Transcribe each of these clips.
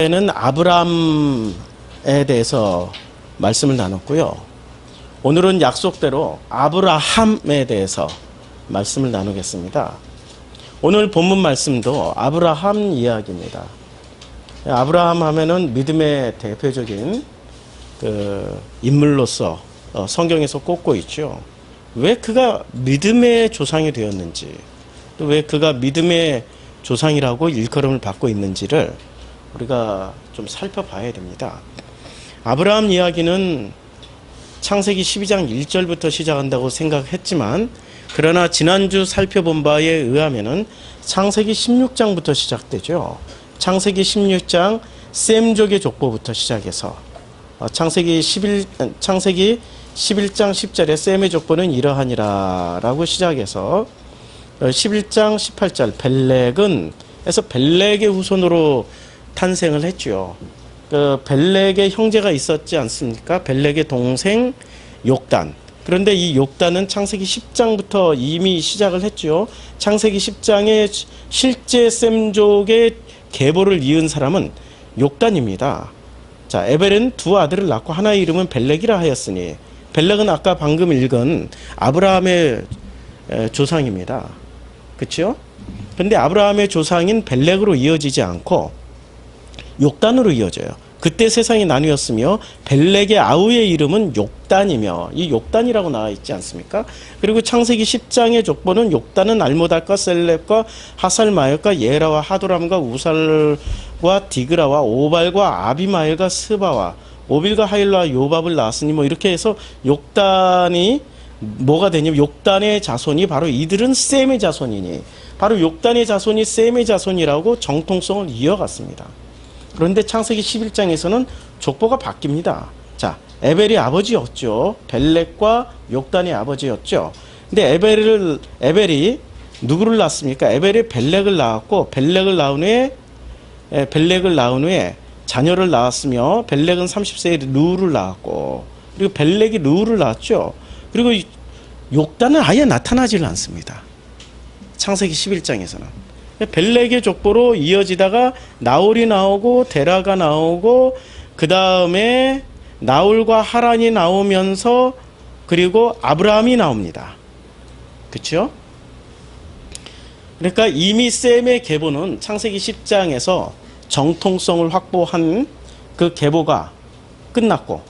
는 아브라함에 대해서 말씀을 나눴고요. 오늘은 약속대로 아브라함에 대해서 말씀을 나누겠습니다. 오늘 본문 말씀도 아브라함 이야기입니다. 아브라함 하면은 믿음의 대표적인 인물로서 성경에서 꼽고 있죠. 왜 그가 믿음의 조상이 되었는지, 또 왜 그가 믿음의 조상이라고 일컬음을 받고 있는지를 우리가 좀 살펴봐야 됩니다. 아브라함 이야기는 창세기 12장 1절부터 시작한다고 생각했지만, 그러나 지난주 살펴본 바에 의하면은 창세기 16장부터 시작되죠. 창세기 16장 셈족의 족보부터 시작해서 창세기 11장 10절에 셈의 족보는 이러하니라 라고 시작해서 11장 18절 벨렉은 해서 벨렉의 후손으로 탄생을 했죠. 벨렉의 형제가 있었지 않습니까? 벨렉의 동생 욕단. 그런데 이 욕단은 창세기 10장부터 이미 시작을 했죠. 창세기 10장에 실제 셈족의 계보를 이은 사람은 욕단입니다. 자, 에벨은 두 아들을 낳고 하나의 이름은 벨렉이라 하였으니, 벨렉은 아까 방금 읽은 아브라함의 조상입니다. 그렇죠? 근데 아브라함의 조상인 벨렉으로 이어지지 않고 욕단으로 이어져요. 그때 세상이 나뉘었으며 벨렉의 아우의 이름은 욕단이며, 이 욕단이라고 나와 있지 않습니까? 그리고 창세기 10장의 족보는 욕단은 알모달과 셀렙과 하살마엘과 예라와 하도람과 우살과 디그라와 오발과 아비마엘과 스바와 오빌과 하일과 요밥을 낳았으니 뭐 이렇게 해서 욕단이 뭐가 되냐면, 욕단의 자손이 바로 이들은 셈의 자손이니, 바로 욕단의 자손이 셈의 자손이라고 정통성을 이어갔습니다. 그런데 창세기 11장에서는 족보가 바뀝니다. 자, 에벨이 아버지였죠. 벨렉과 욕단의 아버지였죠. 근데 에벨이 누구를 낳았습니까? 에벨이 벨렉을 낳았고, 벨렉을 낳은 후에 자녀를 낳았으며, 벨렉은 30세에 르우를 낳았고, 그리고 벨렉이 르우를 낳았죠. 그리고 욕단은 아예 나타나지를 않습니다. 창세기 11장에서는. 벨렉의 족보로 이어지다가 나홀이 나오고 데라가 나오고, 그 다음에 나홀과 하란이 나오면서 그리고 아브라함이 나옵니다. 그렇죠? 그러니까 이미 셈의 계보는 창세기 10장에서 정통성을 확보한 그 계보가 끝났고,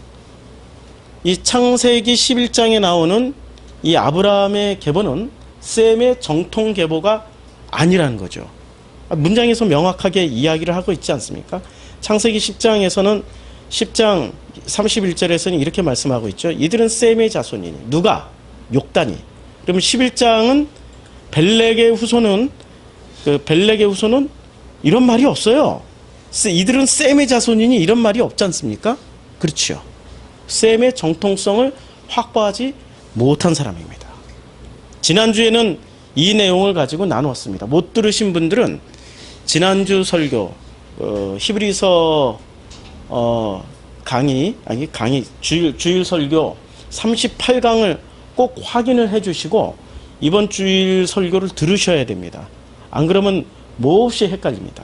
이 창세기 11장에 나오는 이 아브라함의 계보는 셈의 정통 계보가 아니라는 거죠. 문장에서 명확하게 이야기를 하고 있지 않습니까? 창세기 10장에서는 10장 31절에서는 이렇게 말씀하고 있죠. 이들은 셈의 자손이니. 누가? 욕단이. 그러면 11장은 벨렉의 후손은 이런 말이 없어요. 이들은 셈의 자손이니 이런 말이 없지 않습니까? 그렇죠. 셈의 정통성을 확보하지 못한 사람입니다. 지난주에는 이 내용을 가지고 나누었습니다. 못 들으신 분들은 지난주 설교 히브리서 주일 설교 38강을 꼭 확인을 해 주시고 이번 주일 설교를 들으셔야 됩니다. 안 그러면 몹시 헷갈립니다.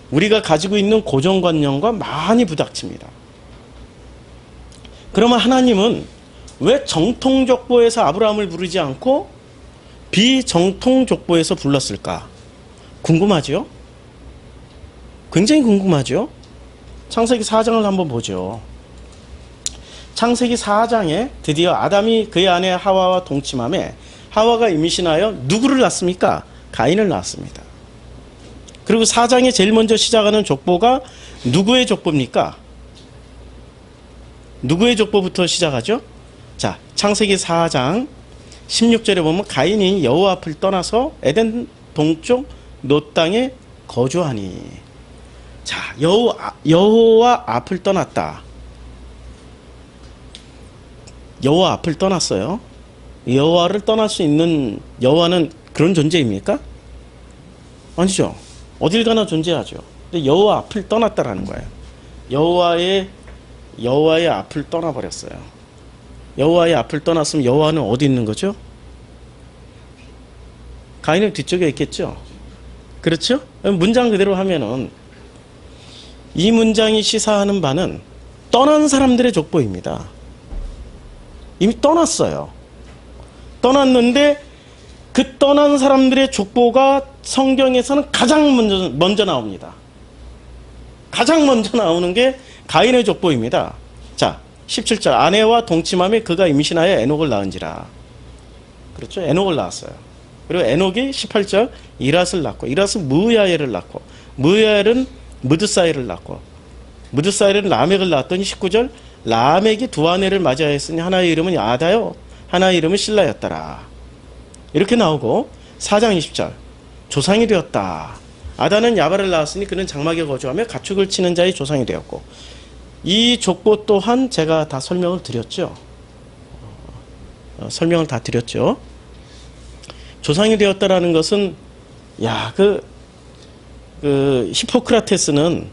우리가 가지고 있는 고정관념과 많이 부닥칩니다. 그러면 하나님은 왜 정통족보에서 아브라함을 부르지 않고 비정통족보에서 불렀을까? 궁금하죠? 굉장히 궁금하죠? 창세기 4장을 한번 보죠. 창세기 4장에 드디어 아담이 그의 아내 하와와 동침함에 하와가 임신하여 누구를 낳습니까? 가인을 낳았습니다. 그리고 4장에 제일 먼저 시작하는 족보가 누구의 족보입니까? 누구의 족보부터 시작하죠? 자, 창세기 4장 16절에 보면 가인이 여호와 앞을 떠나서 에덴 동쪽 노 땅에 거주하니. 자, 여호와 앞을 떠났다. 여호와 앞을 떠났어요. 여호와를 떠날 수 있는, 여호와는 그런 존재입니까? 아니죠. 어딜 가나 존재하죠. 근데 여호와 앞을 떠났다라는 거예요. 여호와의 앞을 떠나버렸어요. 여호와의 앞을 떠났으면 여호와는 어디 있는 거죠? 가인은 뒤쪽에 있겠죠. 그렇죠? 문장 그대로 하면은 이 문장이 시사하는 바는 떠난 사람들의 족보입니다. 이미 떠났어요. 떠났는데 그 떠난 사람들의 족보가 성경에서는 가장 먼저 나옵니다. 가장 먼저 나오는 게 가인의 족보입니다. 자, 17절. 아내와 동침함에 그가 임신하여 에녹을 낳은지라. 그렇죠? 에녹을 낳았어요. 그리고 에녹이 18절 이랏을 낳고, 이랏은 무야엘을 낳고, 무야엘은 무드사엘을 낳고, 무드사엘은 라멕을 낳았더니 19절 라멕이 두 아내를 맞이하였으니 하나의 이름은 아다요, 하나의 이름은 실라였더라. 이렇게 나오고 4장 20절 조상이 되었다. 아다는 야발을 낳았으니 그는 장막에 거주하며 가축을 치는 자의 조상이 되었고, 이 족보 또한 제가 다 설명을 드렸죠. 설명을 다 드렸죠. 조상이 되었다라는 것은, 히포크라테스는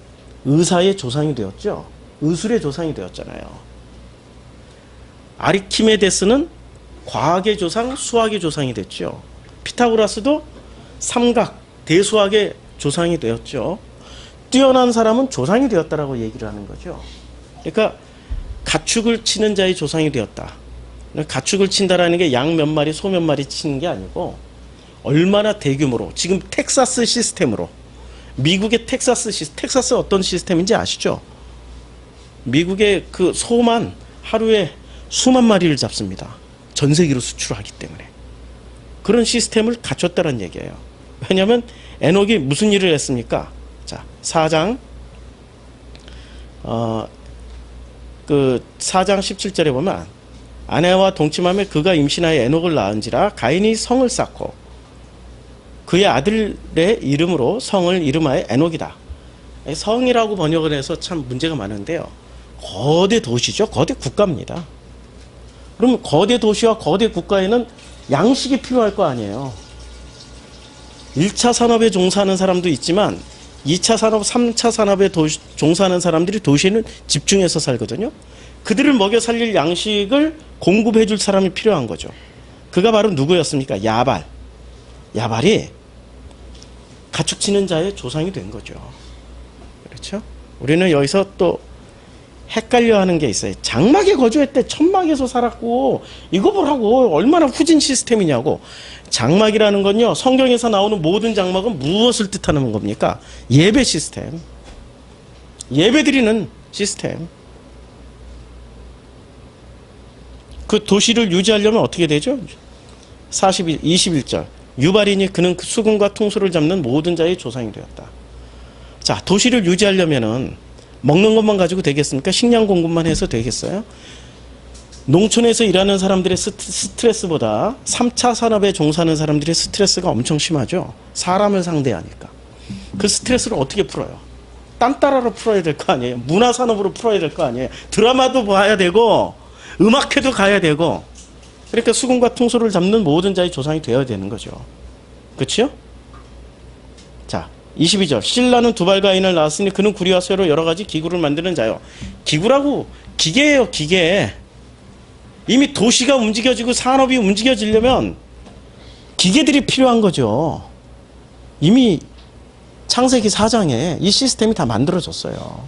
의사의 조상이 되었죠. 의술의 조상이 되었잖아요. 아리키메데스는 과학의 조상, 수학의 조상이 됐죠. 피타고라스도 삼각, 대수학의 조상이 되었죠. 뛰어난 사람은 조상이 되었다라고 얘기를 하는 거죠. 그러니까 가축을 치는 자의 조상이 되었다. 가축을 친다라는 게 양 몇 마리, 소 몇 마리 치는 게 아니고 얼마나 대규모로, 지금 텍사스 시스템으로, 미국의 텍사스 어떤 시스템인지 아시죠? 미국의 그 소만 하루에 수만 마리를 잡습니다. 전 세계로 수출하기 때문에. 그런 시스템을 갖췄다는 얘기예요. 왜냐하면 에녹이 무슨 일을 했습니까? 자, 4장 4장 17절에 보면 아내와 동침하며 그가 임신하여 에녹을 낳은지라 가인이 성을 쌓고 그의 아들의 이름으로 성을 이름하여 에녹이다. 성이라고 번역을 해서 참 문제가 많은데요. 거대 도시죠. 거대 국가입니다. 그럼 거대 도시와 거대 국가에는 양식이 필요할 거 아니에요. 1차 산업에 종사하는 사람도 있지만 2차 산업, 3차 산업에 종사하는 사람들이 도시에는 집중해서 살거든요. 그들을 먹여 살릴 양식을 공급해 줄 사람이 필요한 거죠. 그가 바로 누구였습니까? 야발. 야발이 가축 치는 자의 조상이 된 거죠. 그렇죠? 우리는 여기서 또 헷갈려 하는 게 있어요. 장막에 거주했대. 천막에서 살았고 이거 보라고 얼마나 후진 시스템이냐고. 장막이라는 건요, 성경에서 나오는 모든 장막은 무엇을 뜻하는 겁니까? 예배 시스템. 예배 드리는 시스템. 그 도시를 유지하려면 어떻게 되죠? 21절. 유발이니 그는 그 수금과 퉁소를 잡는 모든 자의 조상이 되었다. 자, 도시를 유지하려면은 먹는 것만 가지고 되겠습니까? 식량 공급만 해서 되겠어요? 농촌에서 일하는 사람들의 스트레스보다 3차 산업에 종사하는 사람들의 스트레스가 엄청 심하죠. 사람을 상대하니까. 그 스트레스를 어떻게 풀어요? 딴따라로 풀어야 될 거 아니에요. 문화산업으로 풀어야 될 거 아니에요. 드라마도 봐야 되고 음악회도 가야 되고. 그러니까 수금과 퉁소를 잡는 모든 자의 조상이 되어야 되는 거죠. 그렇죠? 자, 22절. 실라는 두발가인을 낳았으니 그는 구리와 쇠로 여러 가지 기구를 만드는 자요. 기구라고 기계예요. 기계. 이미 도시가 움직여지고 산업이 움직여지려면 기계들이 필요한 거죠. 이미 창세기 4장에 이 시스템이 다 만들어졌어요.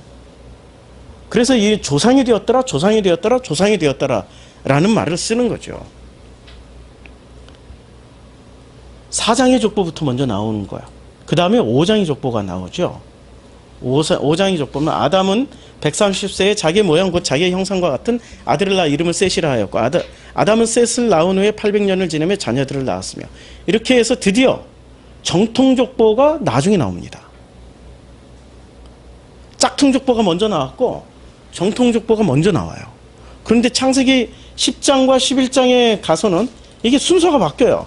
그래서 이 조상이 되었더라, 조상이 되었더라, 조상이 되었더라 라는 말을 쓰는 거죠. 4장의 족보부터 먼저 나오는 거야. 그 다음에 5장의 족보가 나오죠. 5장의 족보는 아담은 130세에 자기의 모양 곧 자기의 형상과 같은 아들을 낳아 이름을 셋이라 하였고, 아담은 셋을 낳은 후에 800년을 지내며 자녀들을 낳았으며, 이렇게 해서 드디어 정통족보가 나중에 나옵니다. 짝퉁족보가 먼저 나왔고 정통족보가 먼저 나와요. 그런데 창세기 10장과 11장에 가서는 이게 순서가 바뀌어요.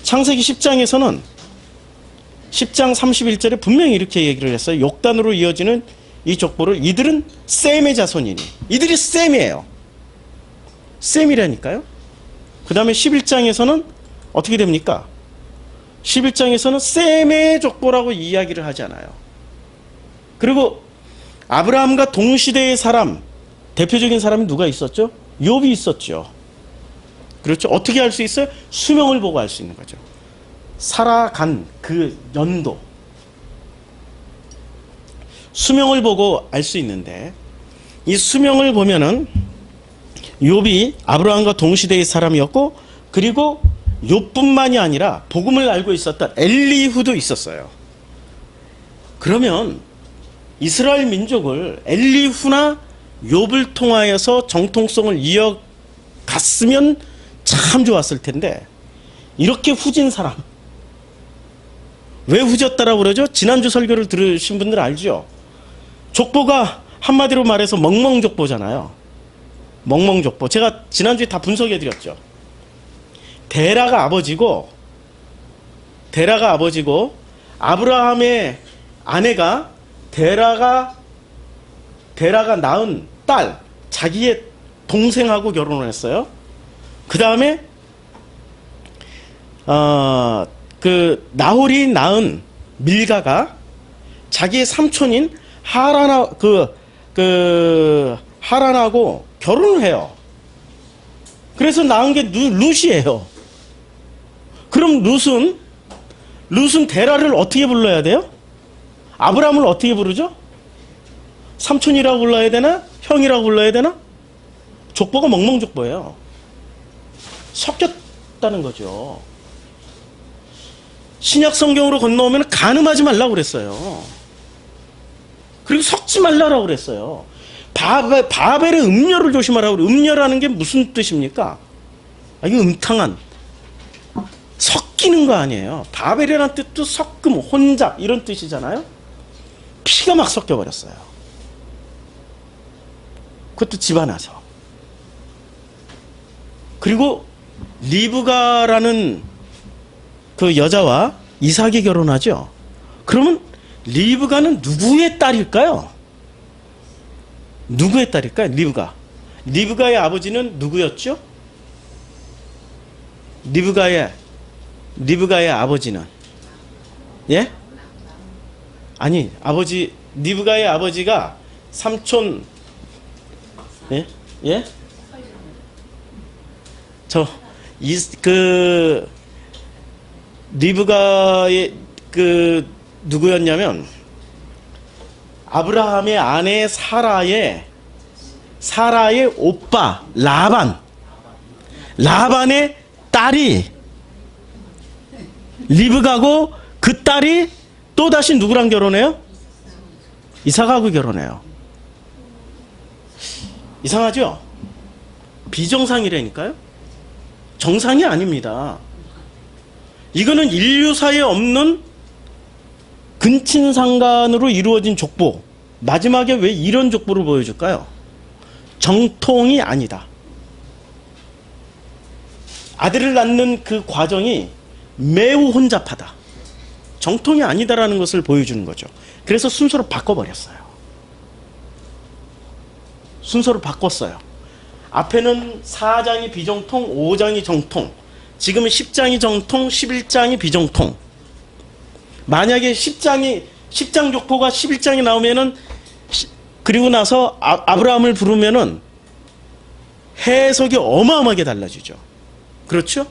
창세기 10장에서는 10장 31절에 분명히 이렇게 얘기를 했어요. 욕단으로 이어지는 이 족보를 이들은 셈의 자손이니. 이들이 셈이에요. 셈이라니까요. 그 다음에 11장에서는 어떻게 됩니까? 11장에서는 셈의 족보라고 이야기를 하지 않아요. 그리고 아브라함과 동시대의 사람, 대표적인 사람이 누가 있었죠? 욥이 있었죠. 그렇죠. 어떻게 할 수 있어요? 수명을 보고 알 수 있는 거죠. 살아간 그 연도. 수명을 보고 알 수 있는데, 이 수명을 보면은 욥이 아브라함과 동시대의 사람이었고, 그리고 욥뿐만이 아니라 복음을 알고 있었던 엘리후도 있었어요. 그러면 이스라엘 민족을 엘리후나 욥을 통하여서 정통성을 이어갔으면 참 좋았을 텐데, 이렇게 후진 사람, 왜 후졌다라고 그러죠? 지난주 설교를 들으신 분들 알죠? 족보가 한마디로 말해서 멍멍족보잖아요. 멍멍족보. 제가 지난주에 다 분석해 드렸죠. 데라가 아버지고 아브라함의 아내가 데라가 낳은 딸, 자기의 동생하고 결혼을 했어요. 그 다음에 나홀이 낳은 밀가가 자기의 삼촌인 하란하고 결혼을 해요. 그래서 낳은 게 룻이에요. 그럼 룻은 데라를 어떻게 불러야 돼요? 아브라함을 어떻게 부르죠? 삼촌이라고 불러야 되나? 형이라고 불러야 되나? 족보가 멍멍족보예요. 섞였다는 거죠. 신약 성경으로 건너오면 간음하지 말라고 그랬어요. 그리고 섞지 말라고 그랬어요. 바벨의 음녀를 조심하라고 그래요. 음녀라는 게 무슨 뜻입니까? 이거 음탕한, 섞이는 거 아니에요. 바벨이라는 뜻도 섞음, 혼잡 이런 뜻이잖아요. 피가 막 섞여버렸어요. 그것도 집안에서. 그리고 리브가라는 그 여자와 이삭이 결혼하죠. 그러면 리브가는 누구의 딸일까요? 누구의 딸일까요? 리브가의 아버지는 누구였죠? 리브가의 아버지는, 예? 아니, 리브가의 아버지가 삼촌, 예? 예? 리브가의 누구였냐면 아브라함의 아내 사라의 오빠 라반의 딸이 리브가고, 그 딸이 또다시 누구랑 결혼해요? 이삭하고 결혼해요. 이상하죠? 비정상이라니까요? 정상이 아닙니다. 이거는 인류사에 없는 근친상간으로 이루어진 족보. 마지막에 왜 이런 족보를 보여줄까요? 정통이 아니다. 아들을 낳는 그 과정이 매우 혼잡하다. 정통이 아니다라는 것을 보여주는 거죠. 그래서 순서를 바꿔버렸어요. 순서를 바꿨어요. 앞에는 4장이 비정통, 5장이 정통. 지금은 10장이 정통, 11장이 비정통. 만약에 10장 족보가 11장이 나오면은, 그리고 나서 아브라함을 부르면은 해석이 어마어마하게 달라지죠. 그렇죠?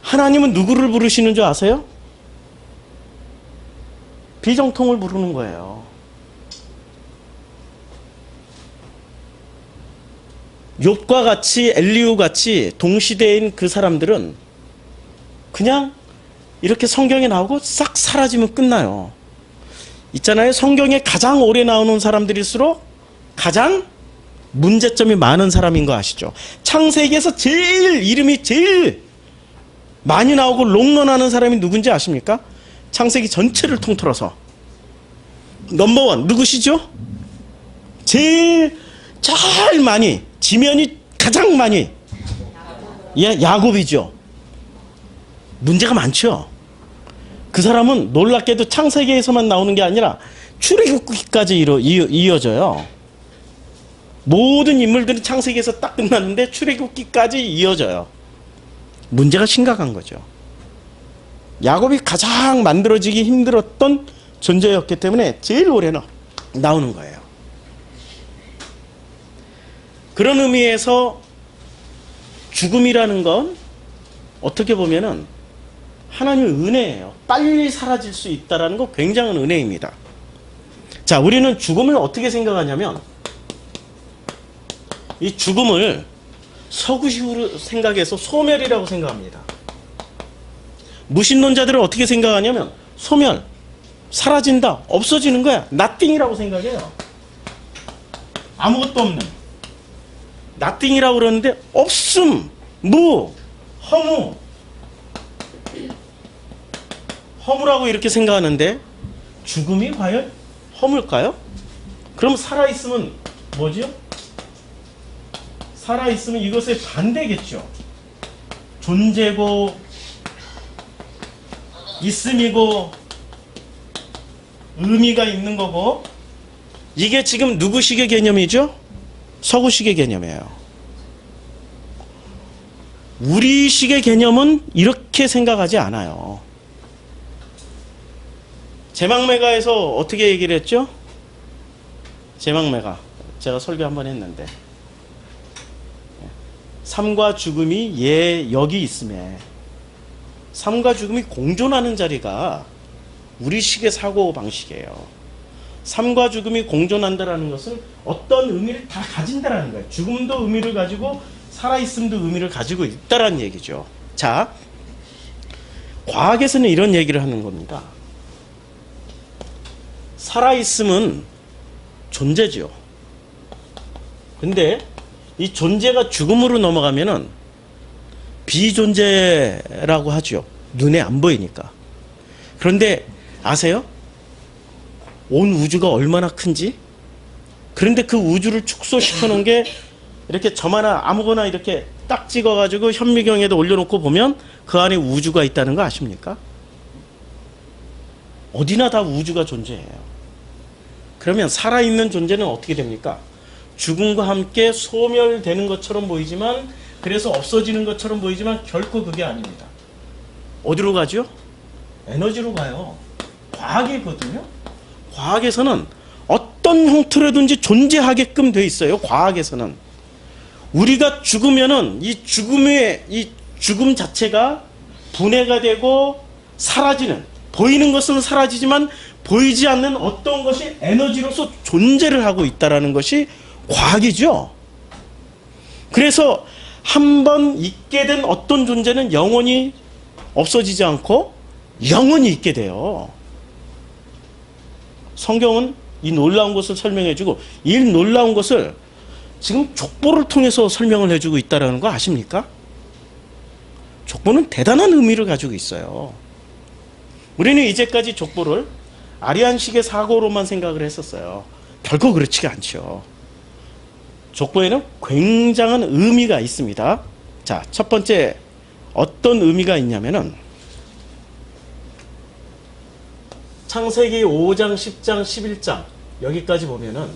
하나님은 누구를 부르시는 줄 아세요? 비정통을 부르는 거예요. 욥과 같이, 엘리후 같이 동시대인 그 사람들은 그냥 이렇게 성경에 나오고 싹 사라지면 끝나요. 있잖아요. 성경에 가장 오래 나오는 사람들일수록 가장 문제점이 많은 사람인 거 아시죠? 창세기에서 이름이 제일 많이 나오고 롱런하는 사람이 누군지 아십니까? 창세기 전체를 통틀어서 넘버원 누구시죠? 제일 많이, 지면이 가장 많이, 예, 야곱이죠. 문제가 많죠. 그 사람은 놀랍게도 창세기에서만 나오는 게 아니라 출애굽기까지 이어져요. 모든 인물들은 창세기에서 딱 끝났는데 출애굽기까지 이어져요. 문제가 심각한 거죠. 야곱이 가장 만들어지기 힘들었던 존재였기 때문에 제일 오래 나오는 거예요. 그런 의미에서 죽음이라는 건 어떻게 보면은 하나님의 은혜예요. 빨리 사라질 수 있다는 거 굉장한 은혜입니다. 자, 우리는 죽음을 어떻게 생각하냐면 이 죽음을 서구식으로 생각해서 소멸이라고 생각합니다. 무신론자들은 어떻게 생각하냐면 소멸, 사라진다, 없어지는 거야. nothing이라고 생각해요. 아무것도 없는. nothing이라고 그러는데 없음, 무, 허무. 허무라고 이렇게 생각하는데 죽음이 과연 허물까요? 그럼 살아있으면 뭐죠? 살아있으면 이것의 반대겠죠. 존재고 있음이고 의미가 있는 거고. 이게 지금 누구식의 개념이죠? 서구식의 개념이에요. 우리식의 개념은 이렇게 생각하지 않아요. 제망매가에서 어떻게 얘기를 했죠? 제망매가 제가 설교 한번 했는데 삶과 죽음이 여기 있음에 삶과 죽음이 공존하는 자리가 우리식의 사고방식이에요. 삶과 죽음이 공존한다는 것은 어떤 의미를 다 가진다는 거예요. 죽음도 의미를 가지고 살아있음도 의미를 가지고 있다는 얘기죠. 자, 과학에서는 이런 얘기를 하는 겁니다. 살아있음은 존재죠. 근데 이 존재가 죽음으로 넘어가면은 비존재라고 하죠. 눈에 안 보이니까. 그런데 아세요? 온 우주가 얼마나 큰지? 그런데 그 우주를 축소시켜 놓은 게 이렇게 점 하나 아무거나 이렇게 딱 찍어가지고 현미경에도 올려놓고 보면 그 안에 우주가 있다는 거 아십니까? 어디나 다 우주가 존재해요. 그러면 살아있는 존재는 어떻게 됩니까? 죽음과 함께 소멸되는 것처럼 보이지만, 그래서 없어지는 것처럼 보이지만 결코 그게 아닙니다. 어디로 가죠? 에너지로 가요. 과학이거든요. 과학에서는 어떤 형태로든지 존재하게끔 돼 있어요. 과학에서는. 우리가 죽으면은 이 죽음 자체가 분해가 되고 사라지는, 보이는 것은 사라지지만 보이지 않는 어떤 것이 에너지로서 존재를 하고 있다는 것이 과학이죠. 그래서 한번 있게 된 어떤 존재는 영원히 없어지지 않고 영원히 있게 돼요. 성경은 이 놀라운 것을 설명해주고, 이 놀라운 것을 지금 족보를 통해서 설명을 해주고 있다는 거 아십니까? 족보는 대단한 의미를 가지고 있어요. 우리는 이제까지 족보를 아리안식의 사고로만 생각을 했었어요. 결코 그렇지가 않죠. 족보에는 굉장한 의미가 있습니다. 자, 첫 번째 어떤 의미가 있냐면은 창세기 5장, 10장, 11장 여기까지 보면은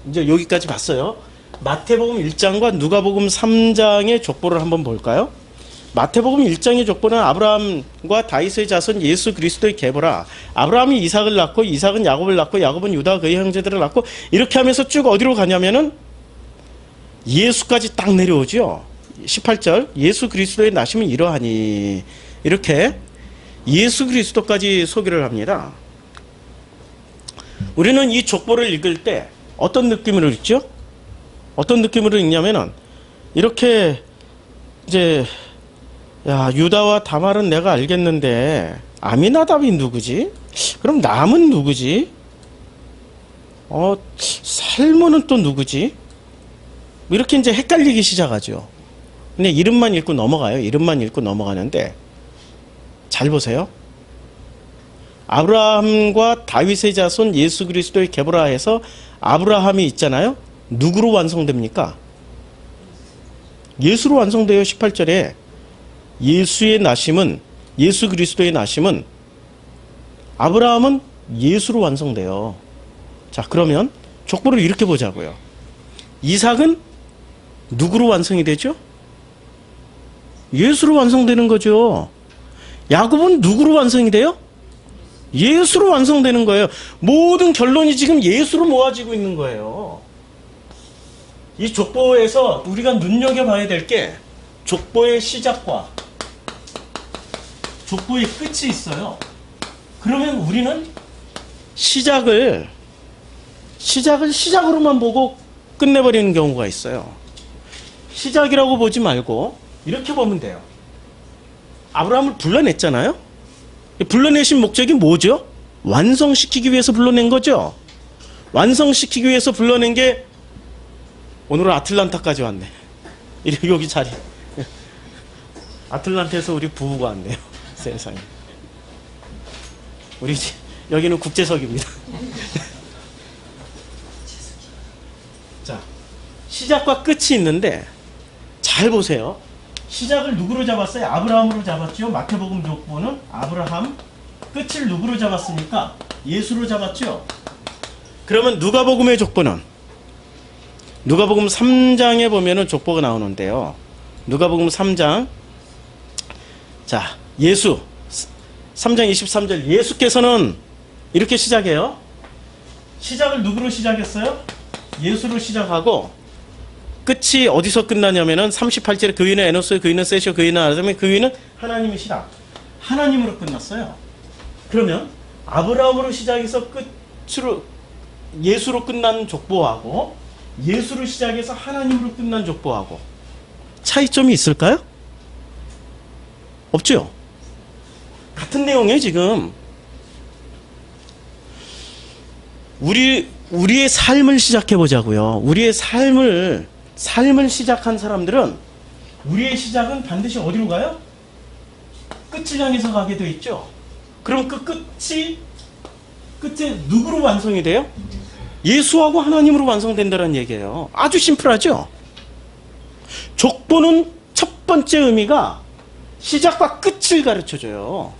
이제 여기까지 봤어요. 마태복음 1장과 누가복음 3장의 족보를 한번 볼까요? 마태복음 1장의 족보는 아브라함과 다윗의 자손 예수 그리스도의 계보라. 아브라함이 이삭을 낳고 이삭은 야곱을 낳고 야곱은 유다와 그의 형제들을 낳고 이렇게 하면서 쭉 어디로 가냐면은 예수까지 딱 내려오죠. 18절 예수 그리스도의 나심은 이러하니, 이렇게 예수 그리스도까지 소개를 합니다. 우리는 이 족보를 읽을 때 어떤 느낌으로 읽죠? 어떤 느낌으로 읽냐면은 이렇게 이제 유다와 다말은 내가 알겠는데 아미나답이 누구지? 그럼 남은 누구지? 살모는 또 누구지? 이렇게 이제 헷갈리기 시작하죠. 근데 이름만 읽고 넘어가요. 이름만 읽고 넘어가는데 잘 보세요. 아브라함과 다윗의 자손 예수 그리스도의 계보라 해서 아브라함이 있잖아요. 누구로 완성됩니까? 예수로 완성돼요. 18절에 예수의 나심은, 예수 그리스도의 나심은, 아브라함은 예수로 완성돼요. 자, 그러면 족보를 이렇게 보자고요. 이삭은 누구로 완성이 되죠? 예수로 완성되는 거죠. 야곱은 누구로 완성이 돼요? 예수로 완성되는 거예요. 모든 결론이 지금 예수로 모아지고 있는 거예요. 이 족보에서 우리가 눈여겨봐야 될 게 족보의 시작과 족보의 끝이 있어요. 그러면 우리는 시작을 시작을 시작으로만 보고 끝내버리는 경우가 있어요. 시작이라고 보지 말고 이렇게 보면 돼요. 아브라함을 불러냈잖아요. 불러내신 목적이 뭐죠? 완성시키기 위해서 불러낸 거죠. 완성시키기 위해서 불러낸 게 오늘은 아틀란타까지 왔네. 여기 자리. 아틀란타에서 우리 부부가 왔네요. 세상에. 우리 여기는 국제석입니다. 자, 시작과 끝이 있는데 잘 보세요. 시작을 누구로 잡았어요? 아브라함으로 잡았죠. 마태복음 족보는 아브라함. 끝을 누구로 잡았습니까? 예수로 잡았죠. 그러면 누가복음의 족보는? 누가복음 3장에 보면은 족보가 나오는데요. 누가복음 3장. 자, 예수 3장 23절 예수께서는 이렇게 시작해요. 시작을 누구로 시작했어요? 예수로 시작하고 끝이 어디서 끝나냐면은 38절에 그 위는 에노스, 그 위는 세시오, 그 위는 아담이, 그 위는 하나님이시라. 하나님으로 끝났어요. 그러면 아브라함으로 시작해서 끝으로 예수로 끝난 족보하고 예수로 시작해서 하나님으로 끝난 족보하고 차이점이 있을까요? 없죠? 같은 내용이에요, 지금. 우리의 삶을 시작해 보자고요. 우리의 삶을 시작한 사람들은 우리의 시작은 반드시 어디로 가요? 끝을 향해서 가게 돼 있죠. 그럼 그 끝에 누구로 완성이 돼요? 예수하고 하나님으로 완성된다는 얘기예요. 아주 심플하죠? 족보는 첫 번째 의미가 시작과 끝을 가르쳐줘요.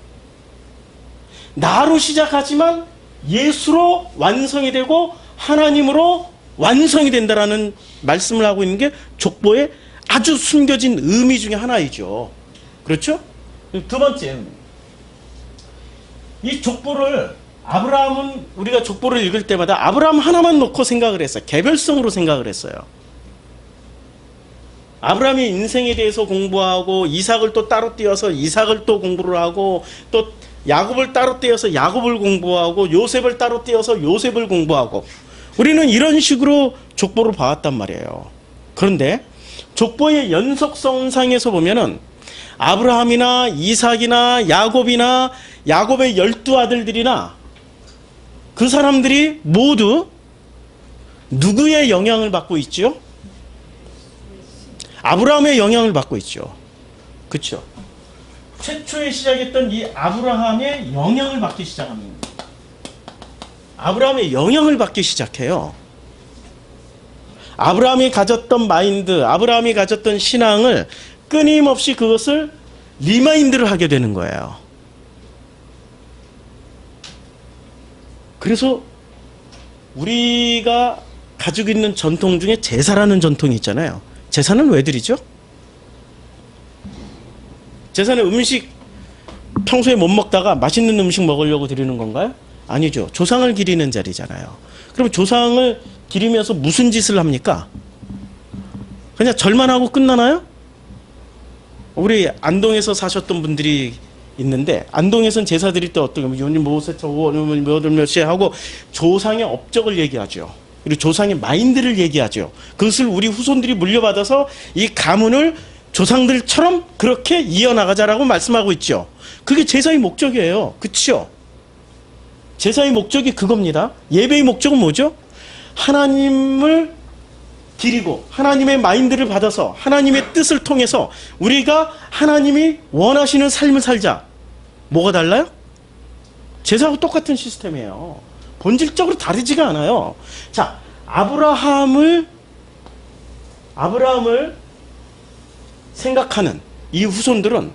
나로 시작하지만 예수로 완성이 되고 하나님으로 완성이 된다라는 말씀을 하고 있는 게 족보의 아주 숨겨진 의미 중에 하나이죠. 그렇죠? 두 번째 의미. 이 족보를 아브라함은 우리가 족보를 읽을 때마다 아브라함 하나만 놓고 생각을 했어요. 개별성으로 생각을 했어요. 아브라함이 인생에 대해서 공부하고 이삭을 또 따로 띄어서 이삭을 또 공부를 하고 또 야곱을 따로 띄어서 야곱을 공부하고 요셉을 따로 띄어서 요셉을 공부하고 우리는 이런 식으로 족보를 봐왔단 말이에요. 그런데 족보의 연속성상에서 보면은 아브라함이나 이삭이나 야곱이나 야곱의 12아들들이나 그 사람들이 모두 누구의 영향을 받고 있죠? 아브라함의 영향을 받고 있죠. 그렇죠? 최초에 시작했던 이 아브라함의 영향을 받기 시작합니다. 아브라함의 영향을 받기 시작해요. 아브라함이 가졌던 마인드, 아브라함이 가졌던 신앙을 끊임없이 그것을 리마인드를 하게 되는 거예요. 그래서 우리가 가지고 있는 전통 중에 제사라는 전통이 있잖아요. 제사는 왜 드리죠? 제사는 음식 평소에 못 먹다가 맛있는 음식 먹으려고 드리는 건가요? 아니죠. 조상을 기리는 자리잖아요. 그럼 조상을 기리면서 무슨 짓을 합니까? 그냥 절만 하고 끝나나요? 우리 안동에서 사셨던 분들이 있는데 안동에서는 제사 드릴 때 어떻게 하면 뭐세 저거 몇시 하고 조상의 업적을 얘기하죠. 그리고 조상의 마인드를 얘기하죠. 그것을 우리 후손들이 물려받아서 이 가문을 조상들처럼 그렇게 이어나가자라고 말씀하고 있죠. 그게 제사의 목적이에요. 그렇죠? 제사의 목적이 그겁니다. 예배의 목적은 뭐죠? 하나님을 기리고 하나님의 마인드를 받아서 하나님의 뜻을 통해서 우리가 하나님이 원하시는 삶을 살자. 뭐가 달라요? 제사하고 똑같은 시스템이에요. 본질적으로 다르지가 않아요. 자, 아브라함을 생각하는 이 후손들은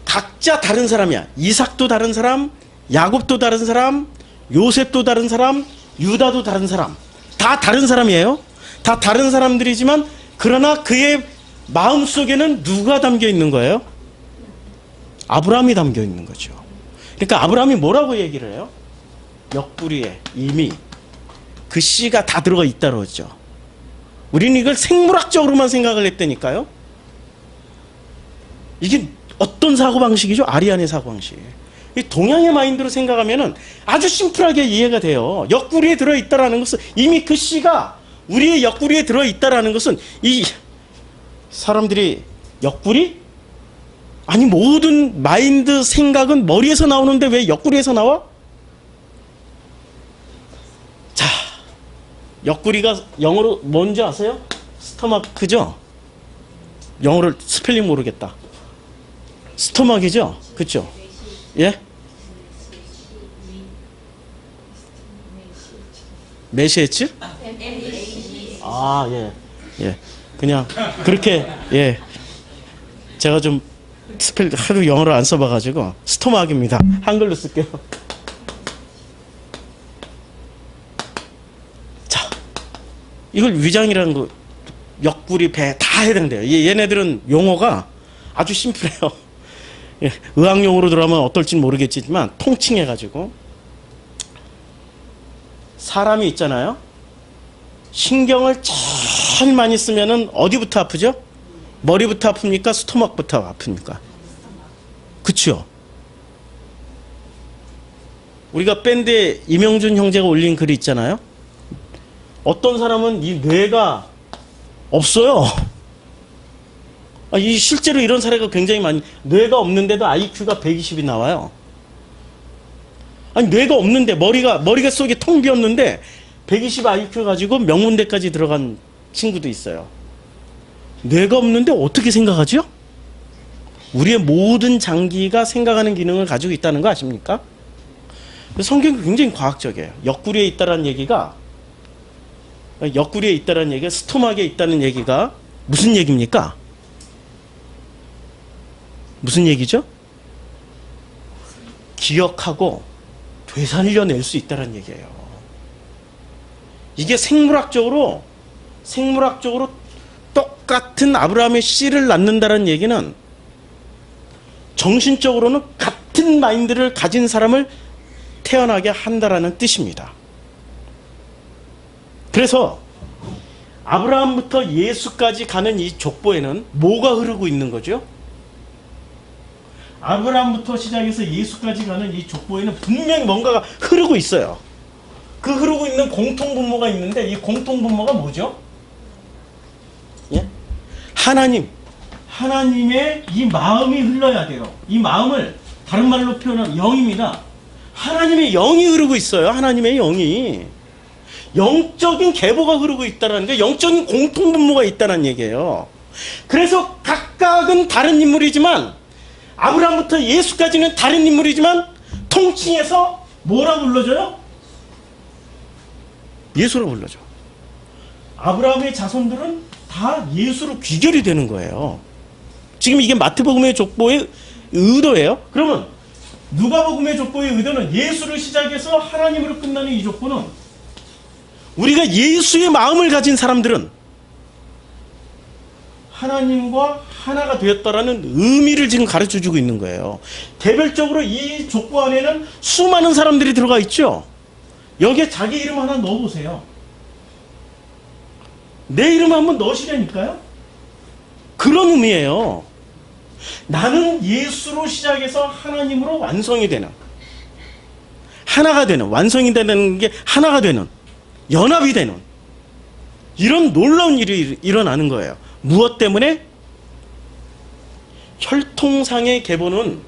각자 다른 사람이야. 이삭도 다른 사람, 야곱도 다른 사람, 요셉도 다른 사람, 유다도 다른 사람. 다 다른 사람이에요. 다 다른 사람들이지만 그러나 그의 마음속에는 누가 담겨 있는 거예요? 아브라함이 담겨 있는 거죠. 그러니까 아브라함이 뭐라고 얘기를 해요? 옆구리에 이미 그 씨가 다 들어가 있다고 그러죠. 우리는 이걸 생물학적으로만 생각을 했다니까요. 이게 어떤 사고방식이죠? 아리안의 사고방식. 이 동양의 마인드로 생각하면은 아주 심플하게 이해가 돼요. 옆구리에 들어있다라는 것은 이미 그 씨가 우리의 옆구리에 들어있다라는 것은 이 사람들이 옆구리? 아니 모든 마인드 생각은 머리에서 나오는데 왜 옆구리에서 나와? 자, 옆구리가 영어로 뭔지 아세요? 스토마크죠? 영어를 스펠링 모르겠다. 스토막이죠? 그쵸? 예? 메시에츠? 아, 예. 예. 그냥, 그렇게, 예. 제가 좀 스펠, 하도 영어를 안 써봐가지고, 스토막입니다. 한글로 쓸게요. 자, 이걸 위장이라는 거, 옆구리, 배 다 해당돼요. 얘네들은 용어가 아주 심플해요. 예, 의학용어로 들어가면 어떨지 모르겠지만 통칭해가지고 사람이 있잖아요. 신경을 제일 많이 쓰면은 어디부터 아프죠? 머리부터 아픕니까? 스토막부터 아픕니까? 그쵸? 우리가 밴드에 이명준 형제가 올린 글이 있잖아요. 어떤 사람은 이 뇌가 없어요. 이 실제로 이런 사례가 굉장히 많이, 뇌가 없는데도 IQ가 120이 나와요. 아니 뇌가 없는데 머리가 속이 텅 비었는데 120 IQ 가지고 명문대까지 들어간 친구도 있어요. 뇌가 없는데 어떻게 생각하죠? 우리의 모든 장기가 생각하는 기능을 가지고 있다는 거 아십니까? 성경이 굉장히 과학적이에요. 옆구리에 있다는 얘기가 스토막에 있다는 얘기가 무슨 얘기입니까? 무슨 얘기죠? 기억하고 되살려낼 수 있다는 얘기예요. 이게 생물학적으로 똑같은 아브라함의 씨를 낳는다는 얘기는 정신적으로는 같은 마인드를 가진 사람을 태어나게 한다라는 뜻입니다. 그래서 아브라함부터 예수까지 가는 이 족보에는 뭐가 흐르고 있는 거죠? 아브라함부터 시작해서 예수까지 가는 이 족보에는 분명히 뭔가가 흐르고 있어요. 그 흐르고 있는 공통분모가 있는데 이 공통분모가 뭐죠? 예? 하나님의 이 마음이 흘러야 돼요. 이 마음을 다른 말로 표현하면 영입니다. 하나님의 영이 흐르고 있어요. 하나님의 영이. 영적인 계보가 흐르고 있다는 게 영적인 공통분모가 있다는 얘기예요. 그래서 각각은 다른 인물이지만 아브라함부터 예수까지는 다른 인물이지만 통칭해서 뭐라고 불러줘요? 예수라고 불러줘. 아브라함의 자손들은 다 예수로 귀결이 되는 거예요. 지금 이게 마태복음의 족보의 의도예요. 그러면 누가복음의 족보의 의도는 예수를 시작해서 하나님으로 끝나는 이 족보는 우리가 예수의 마음을 가진 사람들은 하나님과 하나가 되었다라는 의미를 지금 가르쳐주고 있는 거예요. 개별적으로 이 족보 안에는 수많은 사람들이 들어가 있죠. 여기에 자기 이름 하나 넣어보세요. 내 이름 한번 넣으시라니까요. 그런 의미예요. 나는 예수로 시작해서 하나님으로 완성이 되는, 하나가 되는, 완성이 되는 게 하나가 되는, 연합이 되는 이런 놀라운 일이 일어나는 거예요. 무엇 때문에? 혈통상의 계보는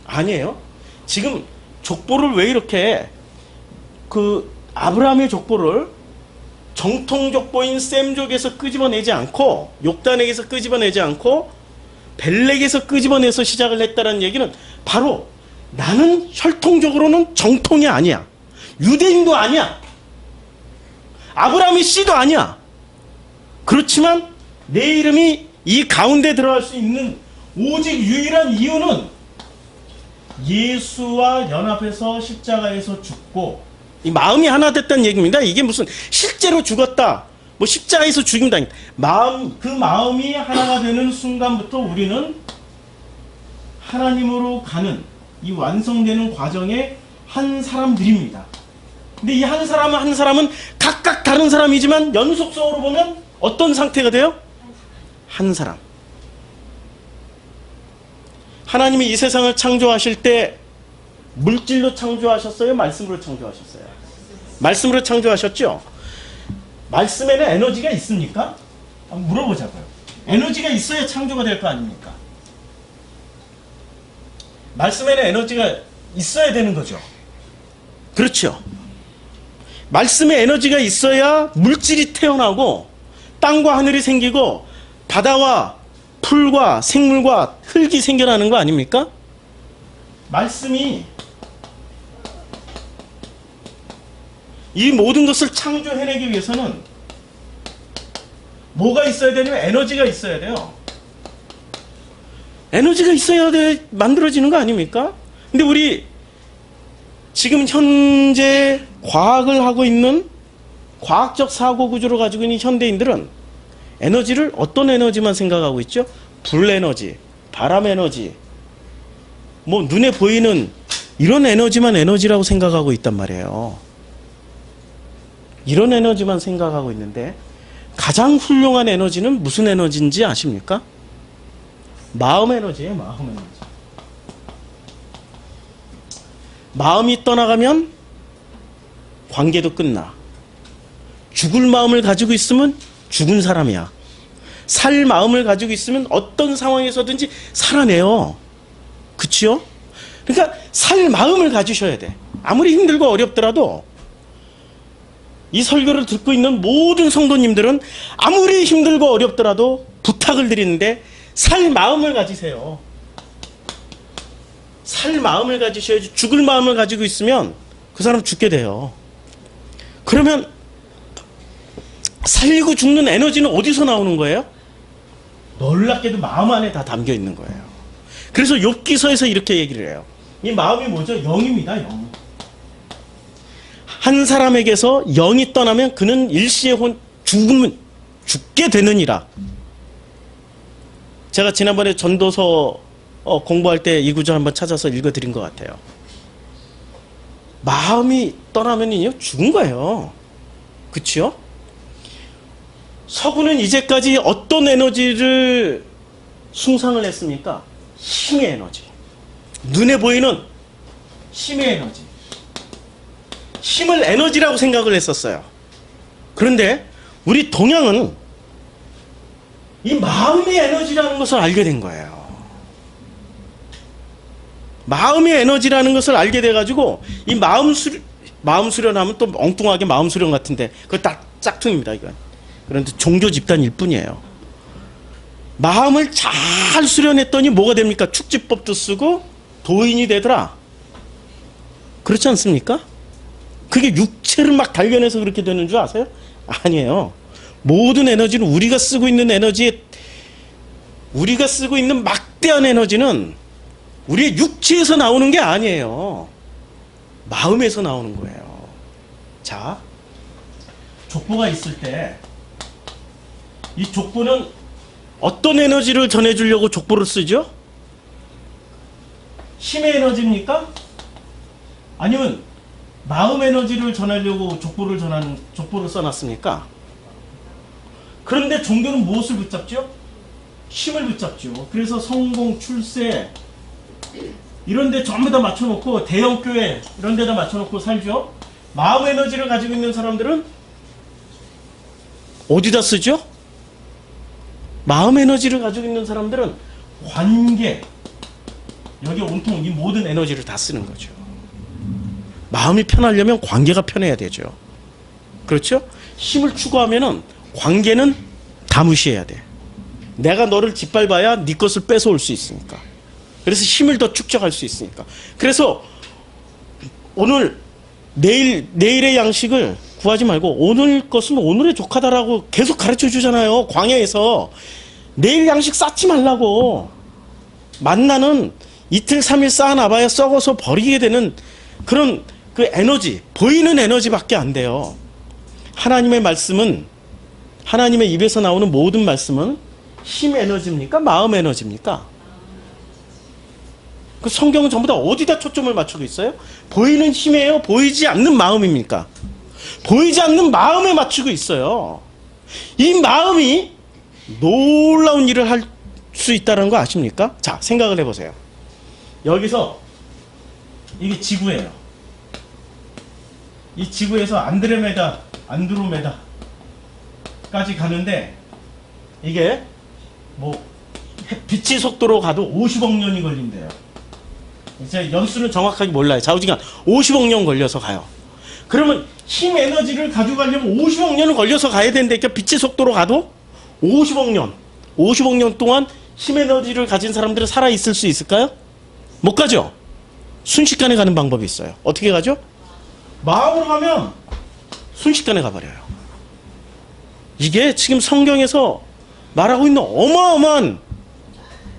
아니에요. 지금 족보를 왜 이렇게 아브라함의 족보를 정통 족보인 셈족에서 끄집어내지 않고 욕단에게서 끄집어내지 않고 벨렉에서 끄집어내서 시작을 했다는 얘기는 바로 나는 혈통적으로는 정통이 아니야. 유대인도 아니야. 아브라함의 씨도 아니야. 그렇지만 내 이름이 이 가운데 들어갈 수 있는 오직 유일한 이유는 예수와 연합해서 십자가에서 죽고 이 마음이 하나 됐다는 얘기입니다. 이게 무슨 실제로 죽었다, 뭐 십자가에서 죽인다. 그 마음이 하나가 되는 순간부터 우리는 하나님으로 가는 이 완성되는 과정의 한 사람들입니다. 근데 이 한 사람은 각각 다른 사람이지만 연속성으로 보면 어떤 상태가 돼요? 한 사람. 하나님이 이 세상을 창조하실 때 물질로 창조하셨어요? 말씀으로 창조하셨어요? 말씀으로 창조하셨죠? 말씀에는 에너지가 있습니까? 한번 물어보자고요. 에너지가 있어야 창조가 될 거 아닙니까? 말씀에는 에너지가 있어야 되는 거죠. 그렇죠. 말씀에 에너지가 있어야 물질이 태어나고 땅과 하늘이 생기고 바다와 풀과 생물과 흙이 생겨나는 거 아닙니까? 말씀이 이 모든 것을 창조해내기 위해서는 뭐가 있어야 되냐면 에너지가 있어야 돼요. 에너지가 있어야 만들어지는 거 아닙니까? 근데 우리 지금 현재 과학을 하고 있는 과학적 사고 구조를 가지고 있는 현대인들은 에너지를 어떤 에너지만 생각하고 있죠? 불 에너지, 바람 에너지, 뭐 눈에 보이는 이런 에너지만 에너지라고 생각하고 있단 말이에요. 이런 에너지만 생각하고 있는데 가장 훌륭한 에너지는 무슨 에너지인지 아십니까? 마음 에너지예요. 마음 에너지. 마음이 떠나가면 관계도 끝나. 죽을 마음을 가지고 있으면 죽은 사람이야. 살 마음을 가지고 있으면 어떤 상황에서든지 살아내요. 그치요? 그러니까 살 마음을 가지셔야 돼. 아무리 힘들고 어렵더라도 이 설교를 듣고 있는 모든 성도님들은 아무리 힘들고 어렵더라도 부탁을 드리는데 살 마음을 가지세요. 살 마음을 가지셔야지. 죽을 마음을 가지고 있으면 그 사람 죽게 돼요. 그러면 살리고 죽는 에너지는 어디서 나오는 거예요? 놀랍게도 마음 안에 다 담겨 있는 거예요. 그래서 욥기서에서 이렇게 얘기를 해요. 이 마음이 뭐죠? 영입니다. 영. 한 사람에게서 영이 떠나면 그는 일시의 죽으면 죽게 되느니라. 제가 지난번에 전도서 공부할 때 이 구절 한번 찾아서 읽어드린 것 같아요. 마음이 떠나면요 죽은 거예요. 그치요? 서구는 이제까지 어떤 에너지를 숭상을 했습니까? 힘의 에너지. 눈에 보이는 힘의 에너지. 힘을 에너지라고 생각을 했었어요. 그런데 우리 동양은 이 마음의 에너지라는 것을 알게 된 거예요. 마음의 에너지라는 것을 알게 돼가지고 이 마음 수련하면 또 엉뚱하게 마음 수련 같은데 그거 딱 짝퉁입니다. 이건. 그런데 종교 집단일 뿐이에요. 마음을 잘 수련했더니 뭐가 됩니까? 축지법도 쓰고 도인이 되더라. 그렇지 않습니까? 그게 육체를 막 단련해서 그렇게 되는 줄 아세요? 아니에요. 모든 에너지는 우리가 쓰고 있는 에너지에 우리가 쓰고 있는 막대한 에너지는 우리의 육체에서 나오는 게 아니에요. 마음에서 나오는 거예요. 자, 족보가 있을 때 이 족보는 어떤 에너지를 전해주려고 족보를 쓰죠? 힘의 에너지입니까? 아니면 마음 에너지를 전하려고 족보를 써놨습니까? 그런데 종교는 무엇을 붙잡죠? 힘을 붙잡죠. 그래서 성공, 출세 이런 데 전부 다 맞춰놓고 대형교회 이런 데다 맞춰놓고 살죠. 마음 에너지를 가지고 있는 사람들은 어디다 쓰죠? 마음 에너지를 가지고 있는 사람들은 관계 여기 온통 이 모든 에너지를 다 쓰는 거죠. 마음이 편하려면 관계가 편해야 되죠. 그렇죠? 힘을 추구하면은 관계는 다 무시해야 돼. 내가 너를 짓밟아야 네 것을 뺏어올 수 있으니까. 그래서 힘을 더 축적할 수 있으니까. 그래서 오늘 내일의 양식을 구하지 말고 오늘 것은 오늘의 족하다라고 계속 가르쳐 주잖아요. 광야에서 내일 양식 쌓지 말라고. 만나는 이틀 3일 쌓아놔봐야 썩어서 버리게 되는 그런 그 에너지, 보이는 에너지밖에 안 돼요. 하나님의 말씀은, 하나님의 입에서 나오는 모든 말씀은 힘 에너지입니까? 마음 에너지입니까? 그 성경은 전부 다 어디다 초점을 맞추고 있어요? 보이는 힘이에요? 보이지 않는 마음입니까? 보이지 않는 마음에 맞추고 있어요. 이 마음이 놀라운 일을 할 수 있다는 거 아십니까? 자, 생각을 해보세요. 여기서 이게 지구예요. 이 지구에서 안드로메다까지 가는데 이게 뭐 빛의 속도로 가도 50억 년이 걸린대요. 이제 연수는 정확하게 몰라요. 좌우지간 50억 년 걸려서 가요. 그러면 힘 에너지를 가지고 가려면 50억 년을 걸려서 가야 되는데 빛의 속도로 가도 50억 년 동안 힘 에너지를 가진 사람들은 살아있을 수 있을까요? 못 가죠. 순식간에 가는 방법이 있어요. 어떻게 가죠? 마음으로 가면 순식간에 가버려요. 이게 지금 성경에서 말하고 있는 어마어마한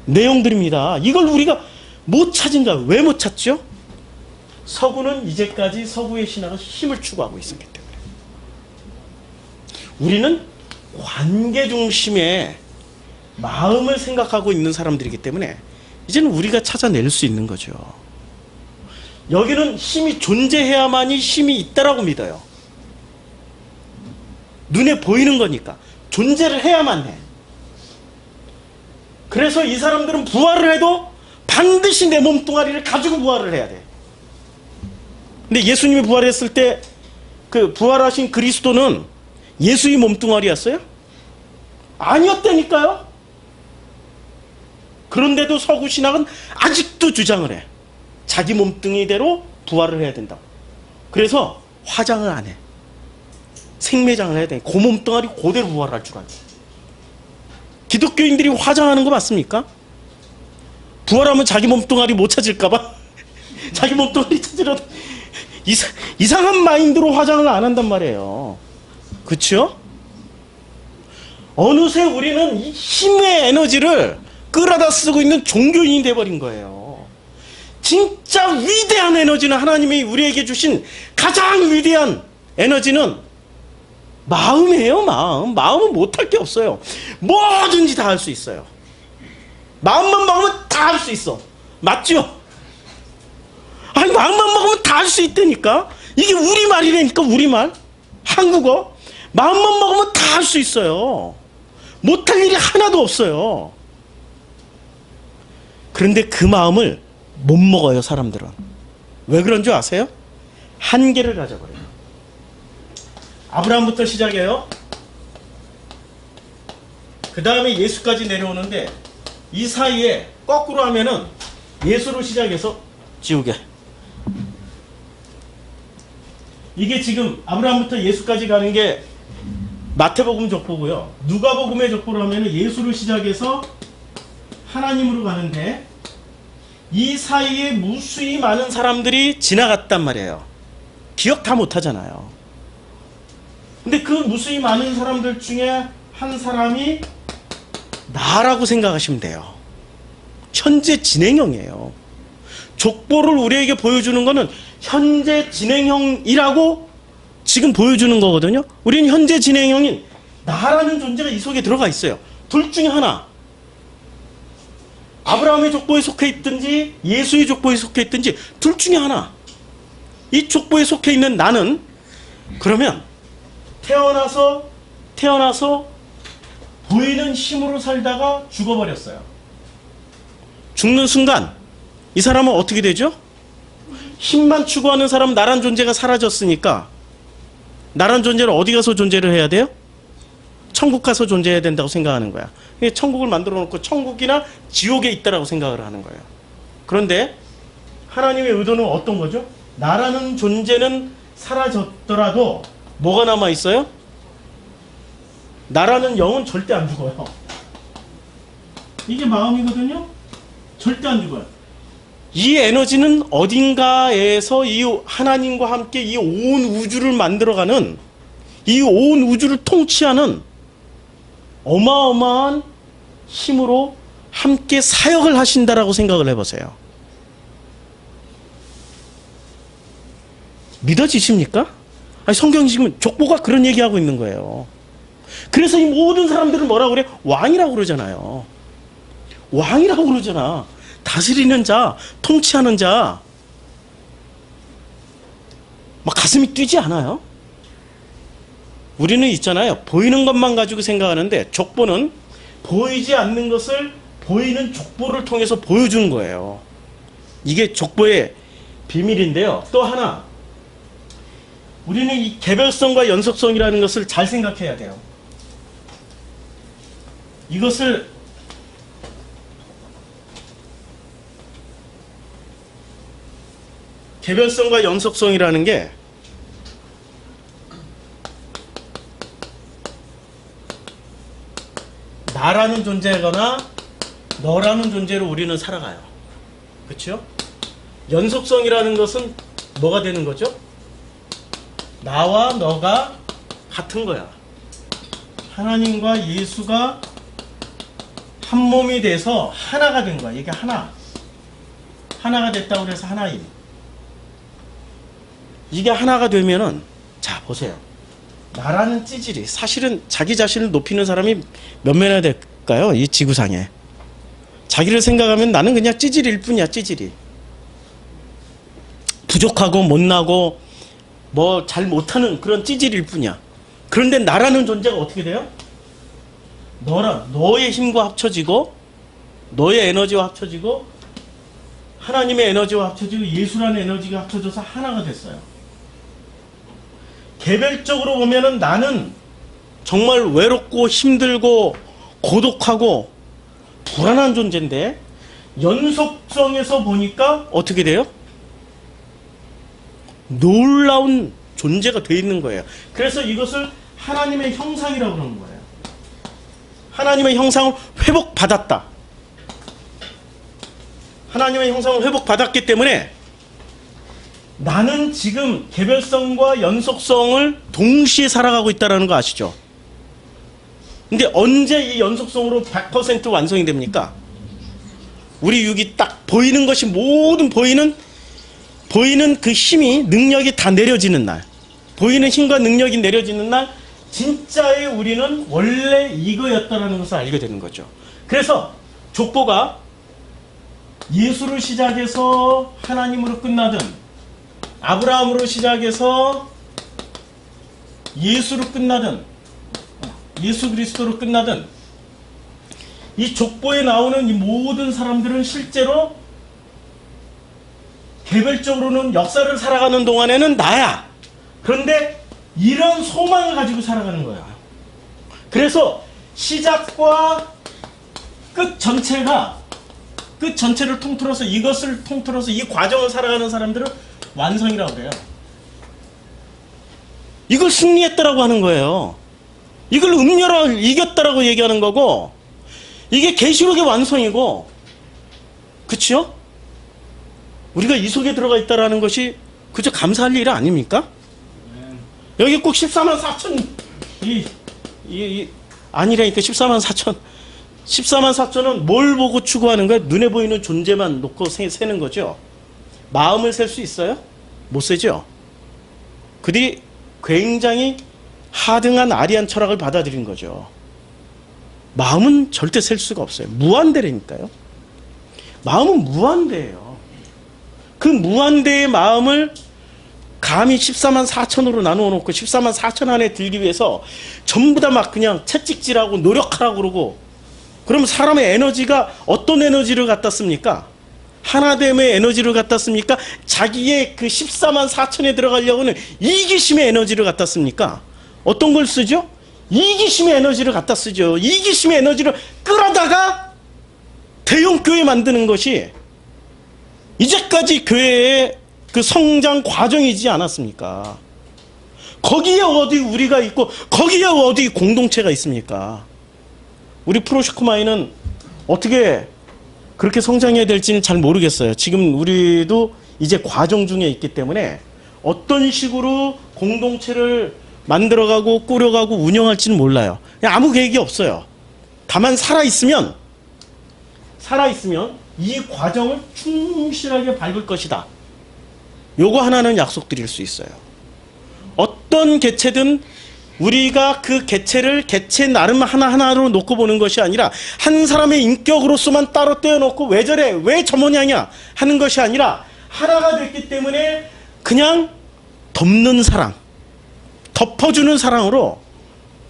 내용들입니다. 이걸 우리가 못 찾은가? 왜 못 찾죠? 서구는 이제까지 서구의 신학은 힘을 추구하고 있었기 때문에. 우리는 관계 중심의 마음을 생각하고 있는 사람들이기 때문에 이제는 우리가 찾아낼 수 있는 거죠. 여기는 힘이 존재해야만이 힘이 있다라고 믿어요. 눈에 보이는 거니까 존재를 해야만 해. 그래서 이 사람들은 부활을 해도 반드시 내 몸뚱아리를 가지고 부활을 해야 돼. 근데 예수님이 부활했을 때 그 부활하신 그리스도는 예수의 몸뚱아리였어요? 아니었다니까요. 그런데도 서구 신학은 아직도 주장을 해. 자기 몸뚱이대로 부활을 해야 된다고. 그래서 화장을 안 해. 생매장을 해야 돼. 그 몸뚱아리 그대로 부활할 줄 알고. 기독교인들이 화장하는 거 맞습니까? 부활하면 자기 몸뚱아리 못 찾을까봐 자기 몸뚱아리 찾으려도 이상한 마인드로 화장을 안 한단 말이에요. 그렇죠? 어느새 우리는 이 힘의 에너지를 끌어다 쓰고 있는 종교인이 돼버린 거예요. 진짜 위대한 에너지는 하나님이 우리에게 주신 가장 위대한 에너지는 마음이에요. 마음은 못할 게 없어요. 뭐든지 다 할 수 있어요. 마음만 먹으면 다 할 수 있어. 맞죠? 아니 마음만 먹으면 다 할 수 있다니까. 이게 우리말이라니까. 우리말 한국어. 마음만 먹으면 다 할 수 있어요. 못할 일이 하나도 없어요. 그런데 그 마음을 못 먹어요. 사람들은. 왜 그런 줄 아세요? 한계를 가져버려요. 아브라함부터 시작해요. 그 다음에 예수까지 내려오는데 이 사이에 거꾸로 하면은 예수로 시작해서 지우개. 이게 지금 아브라함부터 예수까지 가는 게 마태복음 족보고요. 누가복음의 족보로 하면은 예수로 시작해서 하나님으로 가는데 이 사이에 무수히 많은 사람들이 지나갔단 말이에요. 기억 다 못하잖아요. 근데 그 무수히 많은 사람들 중에 한 사람이 나라고 생각하시면 돼요. 현재 진행형이에요. 족보를 우리에게 보여주는 거는 현재 진행형이라고 지금 보여주는 거거든요. 우리는 현재 진행형인 나라는 존재가 이 속에 들어가 있어요. 둘 중에 하나. 아브라함의 족보에 속해 있든지 예수의 족보에 속해 있든지 둘 중에 하나. 이 족보에 속해 있는 나는 그러면 태어나서 보이는 힘으로 살다가 죽어버렸어요. 죽는 순간 이 사람은 어떻게 되죠? 힘만 추구하는 사람은 나란 존재가 사라졌으니까 나란 존재는 어디 가서 존재를 해야 돼요? 천국 가서 존재해야 된다고 생각하는 거야. 천국을 만들어 놓고 천국이나 지옥에 있다라고 생각을 하는 거예요. 그런데 하나님의 의도는 어떤 거죠? 나라는 존재는 사라졌더라도 뭐가 남아 있어요? 나라는 영은 절대 안 죽어요. 이게 마음이거든요. 절대 안 죽어요. 이 에너지는 어딘가에서 이 하나님과 함께 이 온 우주를 만들어가는, 이 온 우주를 통치하는 어마어마한 힘으로 함께 사역을 하신다라고 생각을 해보세요. 믿어지십니까? 아니, 성경이 지금 족보가 그런 얘기하고 있는 거예요. 그래서 이 모든 사람들을 뭐라고 그래? 왕이라고 그러잖아요. 왕이라고 그러잖아. 다스리는 자, 통치하는 자. 막 가슴이 뛰지 않아요? 우리는 있잖아요. 보이는 것만 가지고 생각하는데 족보는 보이지 않는 것을 보이는 족보를 통해서 보여주는 거예요. 이게 족보의 비밀인데요. 또 하나, 우리는 이 개별성과 연속성이라는 것을 잘 생각해야 돼요. 이것을 개별성과 연속성이라는 게 나라는 존재거나 너라는 존재로 우리는 살아가요. 그렇죠? 연속성이라는 것은 뭐가 되는 거죠? 나와 너가 같은 거야. 하나님과 예수가 한 몸이 돼서 하나가 된 거야. 이게 하나가 됐다고 해서 하나임. 이게 하나가 되면은, 자 보세요. 나라는 찌질이, 사실은 자기 자신을 높이는 사람이 몇 명이나 될까요? 이 지구상에. 자기를 생각하면 나는 그냥 찌질일 뿐이야. 찌질이. 부족하고 못나고 뭐 잘 못하는 그런 찌질일 뿐이야. 그런데 나라는 존재가 어떻게 돼요? 너의 힘과 합쳐지고, 너의 에너지와 합쳐지고, 하나님의 에너지와 합쳐지고, 예수라는 에너지가 합쳐져서 하나가 됐어요. 개별적으로 보면은 나는 정말 외롭고 힘들고 고독하고 불안한 존재인데, 연속성에서 보니까 어떻게 돼요? 놀라운 존재가 되어 있는 거예요. 그래서 이것을 하나님의 형상이라고 그러는 거예요. 하나님의 형상을 회복받았다. 하나님의 형상을 회복받았기 때문에 나는 지금 개별성과 연속성을 동시에 살아가고 있다는 거 아시죠? 근데 언제 이 연속성으로 100% 완성이 됩니까? 우리 육이 딱 보이는 것이 모든 보이는 그 힘이, 능력이 다 내려지는 날, 보이는 힘과 능력이 내려지는 날, 진짜의 우리는 원래 이거였다는 것을 알게 되는 거죠. 그래서 족보가 예수를 시작해서 하나님으로 끝나든, 아브라함으로 시작해서 예수로 끝나든, 예수 그리스도로 끝나든, 이 족보에 나오는 이 모든 사람들은 실제로 개별적으로는 역사를 살아가는 동안에는 나야. 그런데 이런 소망을 가지고 살아가는 거야. 그래서 시작과 끝 전체를 통틀어서, 이것을 통틀어서 이 과정을 살아가는 사람들은 완성이라고 그래요. 이걸 승리했다라고 하는 거예요. 이걸 음료를 이겼다라고 얘기하는 거고, 이게 계시록의 완성이고, 그치요? 우리가 이 속에 들어가 있다라는 것이 그저 감사할 일 아닙니까? 여기 꼭 14만 4천 아니라니까. 14만 4천 14만 4천은 뭘 보고 추구하는 거야? 눈에 보이는 존재만 놓고 세는 거죠. 마음을 셀 수 있어요? 못 세죠. 그들이 굉장히 하등한 아리안 철학을 받아들인 거죠. 마음은 절대 셀 수가 없어요. 무한대라니까요. 마음은 무한대예요. 그 무한대의 마음을 감히 14만 4천으로 나누어 놓고 14만 4천 안에 들기 위해서 전부 다 막 그냥 채찍질하고 노력하라고 그러고, 그럼 사람의 에너지가 어떤 에너지를 갖다 씁니까? 하나됨의 에너지를 갖다 씁니까? 자기의 그 14만 4천에 들어가려고는 이기심의 에너지를 갖다 씁니까? 어떤 걸 쓰죠? 이기심의 에너지를 갖다 쓰죠. 이기심의 에너지를 끌어다가 대형교회 만드는 것이 이제까지 교회의 그 성장 과정이지 않았습니까? 거기에 어디 우리가 있고, 거기에 어디 공동체가 있습니까? 우리 프로시코마이는 어떻게 그렇게 성장해야 될지는 잘 모르겠어요. 지금 우리도 이제 과정 중에 있기 때문에 어떤 식으로 공동체를 만들어가고 꾸려가고 운영할지는 몰라요. 그냥 아무 계획이 없어요. 다만 살아있으면 이 과정을 충실하게 밟을 것이다. 요거 하나는 약속드릴 수 있어요. 어떤 개체든 우리가 그 개체를 개체 나름 하나하나로 놓고 보는 것이 아니라 한 사람의 인격으로서만 따로 떼어놓고 왜 저래? 왜 저 모양이야? 하는 것이 아니라 하나가 됐기 때문에 그냥 덮는 사랑, 덮어주는 사랑으로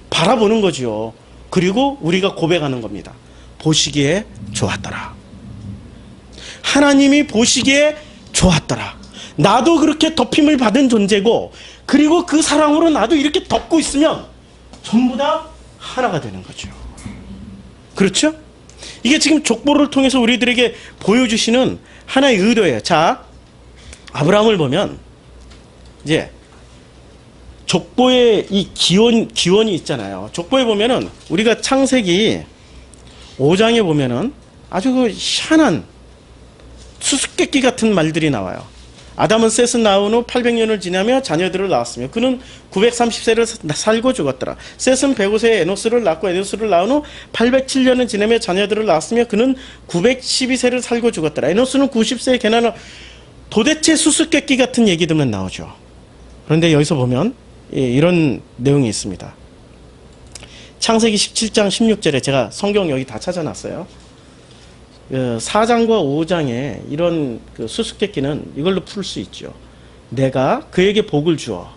바라보는 거지요. 그리고 우리가 고백하는 겁니다. 보시기에 좋았더라. 하나님이 보시기에 좋았더라. 나도 그렇게 덮임을 받은 존재고, 그리고 그 사랑으로 나도 이렇게 덮고 있으면 전부 다 하나가 되는 거죠. 그렇죠? 이게 지금 족보를 통해서 우리들에게 보여주시는 하나의 의도예요. 자, 아브라함을 보면 이제 족보의 이 기원이 있잖아요. 족보에 보면은 우리가 창세기 5장에 보면은 아주 그 희한한 수수께끼 같은 말들이 나와요. 아담은 셋은 낳은 후 800년을 지나며 자녀들을 낳았으며 그는 930세를 살고 죽었더라. 셋은 105세에 에노스를 낳고 에노스를 낳은 후 807년을 지나며 자녀들을 낳았으며 그는 912세를 살고 죽었더라. 에노스는 90세에 개나는 도대체 수수께끼 같은 얘기들만 나오죠. 그런데 여기서 보면 이런 내용이 있습니다. 창세기 17장 16절에 제가 성경 여기 다 찾아놨어요. 4장과 5장에 이런 그 수수께끼는 이걸로 풀 수 있죠. 내가 그에게 복을 주어.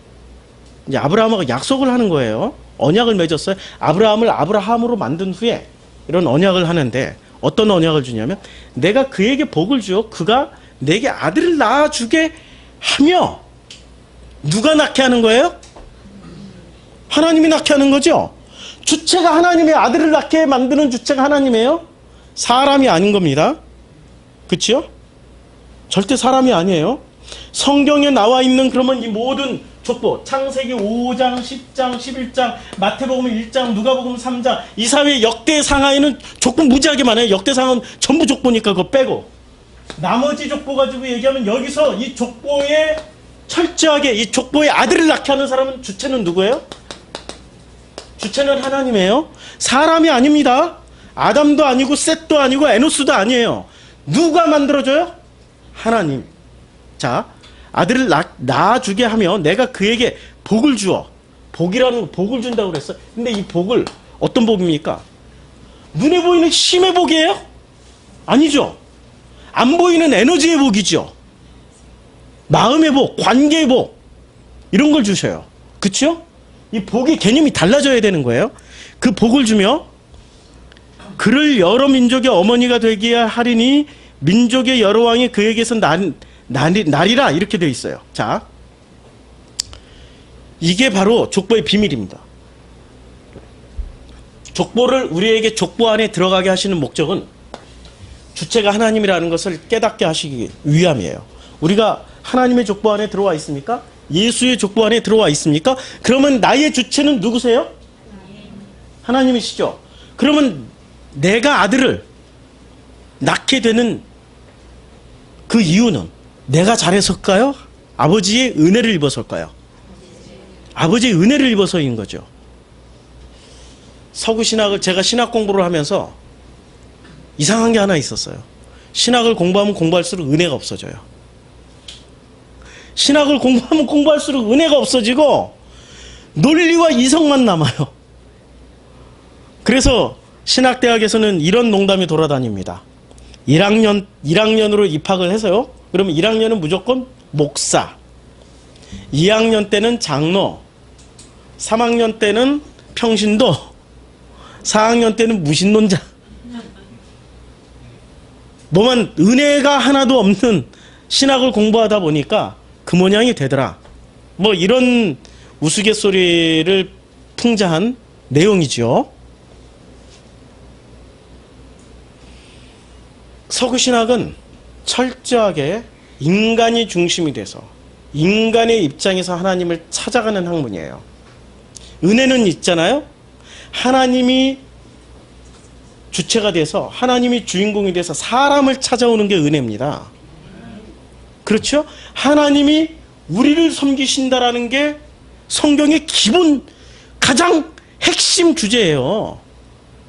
이제 아브라함하고 약속을 하는 거예요. 언약을 맺었어요. 아브라함을 아브라함으로 만든 후에 이런 언약을 하는데 어떤 언약을 주냐면 내가 그에게 복을 주어 그가 내게 아들을 낳아주게 하며. 누가 낳게 하는 거예요? 하나님이 낳게 하는 거죠. 주체가 하나님의 아들을 낳게 만드는 주체가 하나님이에요. 사람이 아닌 겁니다. 그렇죠? 절대 사람이 아니에요. 성경에 나와 있는 그러면 이 모든 족보, 창세기 5장, 10장, 11장, 마태복음 1장, 누가복음 3장, 이사회 역대상하에는 족보 무지하게 많아요. 역대상은 전부 족보니까 그거 빼고 나머지 족보 가지고 얘기하면 여기서 이 족보에 철저하게 이 족보의 아들을 낳게 하는 사람은 주체는 누구예요? 주체는 하나님이에요. 사람이 아닙니다. 아담도 아니고 셋도 아니고 에노스도 아니에요. 누가 만들어줘요? 하나님. 자, 아들을 낳아주게 하며 내가 그에게 복을 주어. 복이라는 거 복을 준다고 그랬어요. 근데 이 복을 어떤 복입니까? 눈에 보이는 힘의 복이에요? 아니죠. 안 보이는 에너지의 복이죠. 마음의 복, 관계의 복 이런 걸 주셔요. 그렇죠? 이 복의 개념이 달라져야 되는 거예요. 그 복을 주며 그를 여러 민족의 어머니가 되게 하리니 민족의 여러 왕이 그에게서 나리라 이렇게 되어 있어요. 자, 이게 바로 족보의 비밀입니다. 족보를 우리에게 족보 안에 들어가게 하시는 목적은 주체가 하나님이라는 것을 깨닫게 하시기 위함이에요. 우리가 하나님의 족보 안에 들어와 있습니까? 예수의 족보 안에 들어와 있습니까? 그러면 나의 주체는 누구세요? 하나님이시죠. 그러면 내가 아들을 낳게 되는 그 이유는 내가 잘해서일까요? 아버지의 은혜를 입어서일까요? 아버지의 은혜를 입어서인 거죠. 서구신학을 제가 신학 공부를 하면서 이상한 게 하나 있었어요. 신학을 공부하면 공부할수록 은혜가 없어져요. 신학을 공부하면 공부할수록 은혜가 없어지고 논리와 이성만 남아요. 그래서 신학대학에서는 이런 농담이 돌아다닙니다. 1학년으로 입학을 해서요. 그러면 1학년은 무조건 목사, 2학년 때는 장로, 3학년 때는 평신도, 4학년 때는 무신론자. 뭐만 은혜가 하나도 없는 신학을 공부하다 보니까 그 모양이 되더라. 뭐 이런 우스갯소리를 풍자한 내용이죠. 서구신학은 철저하게 인간이 중심이 돼서 인간의 입장에서 하나님을 찾아가는 학문이에요. 은혜는 있잖아요. 하나님이 주체가 돼서 하나님이 주인공이 돼서 사람을 찾아오는 게 은혜입니다. 그렇죠? 하나님이 우리를 섬기신다라는 게 성경의 기본 가장 핵심 주제예요.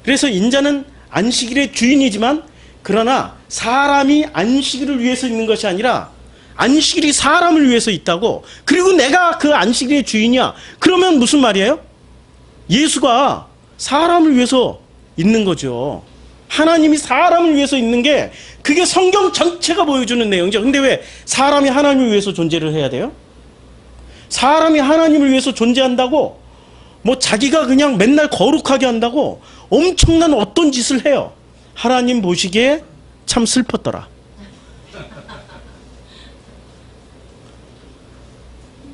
그래서 인자는 안식일의 주인이지만 그러나 사람이 안식일을 위해서 있는 것이 아니라 안식일이 사람을 위해서 있다고. 그리고 내가 그 안식일의 주인이야. 그러면 무슨 말이에요? 예수가 사람을 위해서 있는 거죠. 하나님이 사람을 위해서 있는 게 그게 성경 전체가 보여주는 내용이죠. 근데 왜 사람이 하나님을 위해서 존재를 해야 돼요? 사람이 하나님을 위해서 존재한다고 뭐 자기가 그냥 맨날 거룩하게 한다고 엄청난 어떤 짓을 해요. 하나님 보시기에 참 슬펐더라.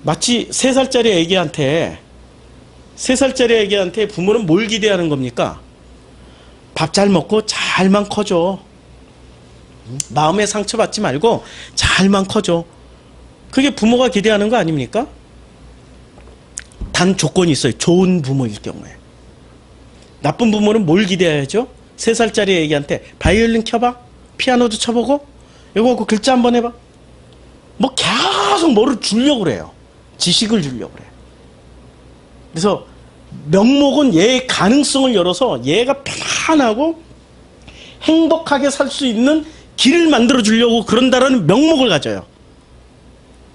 마치 3살짜리 애기한테 부모는 뭘 기대하는 겁니까? 밥 잘 먹고 잘만 커줘. 마음에 상처받지 말고 잘만 커줘. 그게 부모가 기대하는 거 아닙니까? 단 조건이 있어요. 좋은 부모일 경우에. 나쁜 부모는 뭘 기대해야죠? 3살짜리 애기한테 바이올린 켜봐. 피아노도 쳐보고. 이거 그 글자 한번 해봐. 뭐 계속 뭐를 주려고 그래요. 지식을 주려고 그래요. 그래서 명목은 얘의 가능성을 열어서 얘가 편안하고 행복하게 살 수 있는 길을 만들어 주려고 그런다라는 명목을 가져요.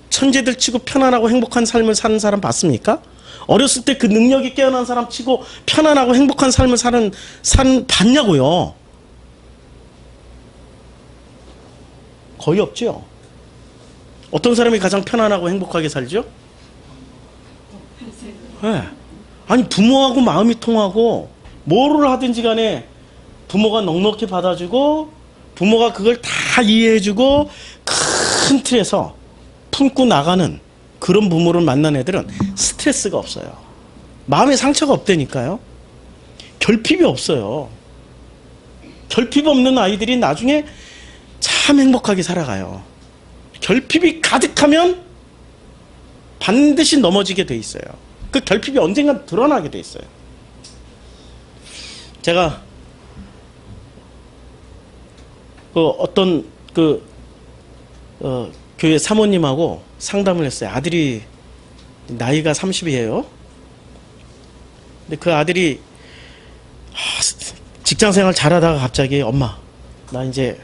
천재들 치고 편안하고 행복한 삶을 사는 사람 봤습니까? 어렸을 때 그 능력이 깨어난 사람 치고 편안하고 행복한 삶을 사는 봤냐고요? 거의 없죠. 어떤 사람이 가장 편안하고 행복하게 살죠? 네. 아니 부모하고 마음이 통하고 뭐를 하든지 간에 부모가 넉넉히 받아주고 부모가 그걸 다 이해해주고 큰 틀에서 품고 나가는 그런 부모를 만난 애들은 스트레스가 없어요. 마음에 상처가 없다니까요. 결핍이 없어요. 결핍 없는 아이들이 나중에 참 행복하게 살아가요. 결핍이 가득하면 반드시 넘어지게 돼 있어요. 그 결핍이 언젠가 드러나게 돼 있어요. 제가 어떤 교회 사모님하고 상담을 했어요. 아들이 나이가 30이에요. 근데 그 아들이 직장생활 잘하다가 갑자기 엄마 나 이제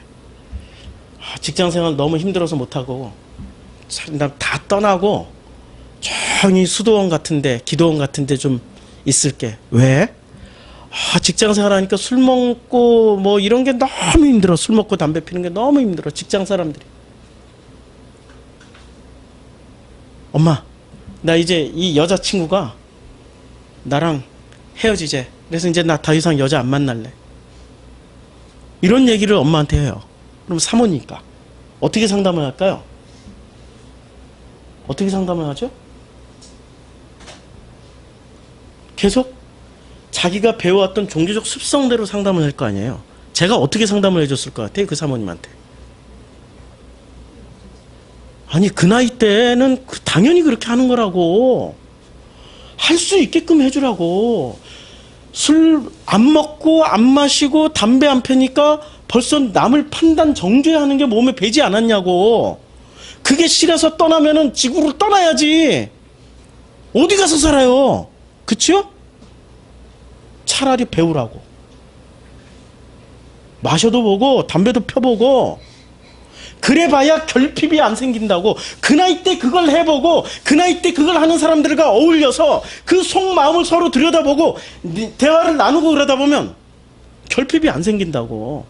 직장생활 너무 힘들어서 못하고 나 다 떠나고 조용히 수도원 같은데 기도원 같은데 좀 있을게. 왜? 직장생활 하니까 술 먹고 뭐 이런 게 너무 힘들어. 술 먹고 담배 피는 게 너무 힘들어. 직장 사람들이. 엄마 나 이제 이 여자친구가 나랑 헤어지재. 그래서 이제 나 더 이상 여자 안 만날래. 이런 얘기를 엄마한테 해요. 그럼 사모니까 어떻게 상담을 할까요? 어떻게 상담을 하죠? 계속 자기가 배워왔던 종교적 습성대로 상담을 할 거 아니에요. 제가 어떻게 상담을 해줬을 것 같아요? 그 사모님한테. 아니 그 나이 때는 당연히 그렇게 하는 거라고. 할 수 있게끔 해주라고. 술 안 먹고 안 마시고 담배 안 피니까 벌써 남을 판단 정죄하는 게 몸에 배지 않았냐고. 그게 싫어서 떠나면은 지구를 떠나야지. 어디 가서 살아요? 그치요? 차라리 배우라고. 마셔도 보고 담배도 펴보고. 그래봐야 결핍이 안 생긴다고. 그 나이 때 그걸 해보고 그 나이 때 그걸 하는 사람들과 어울려서 그 속마음을 서로 들여다보고 대화를 나누고 그러다 보면 결핍이 안 생긴다고.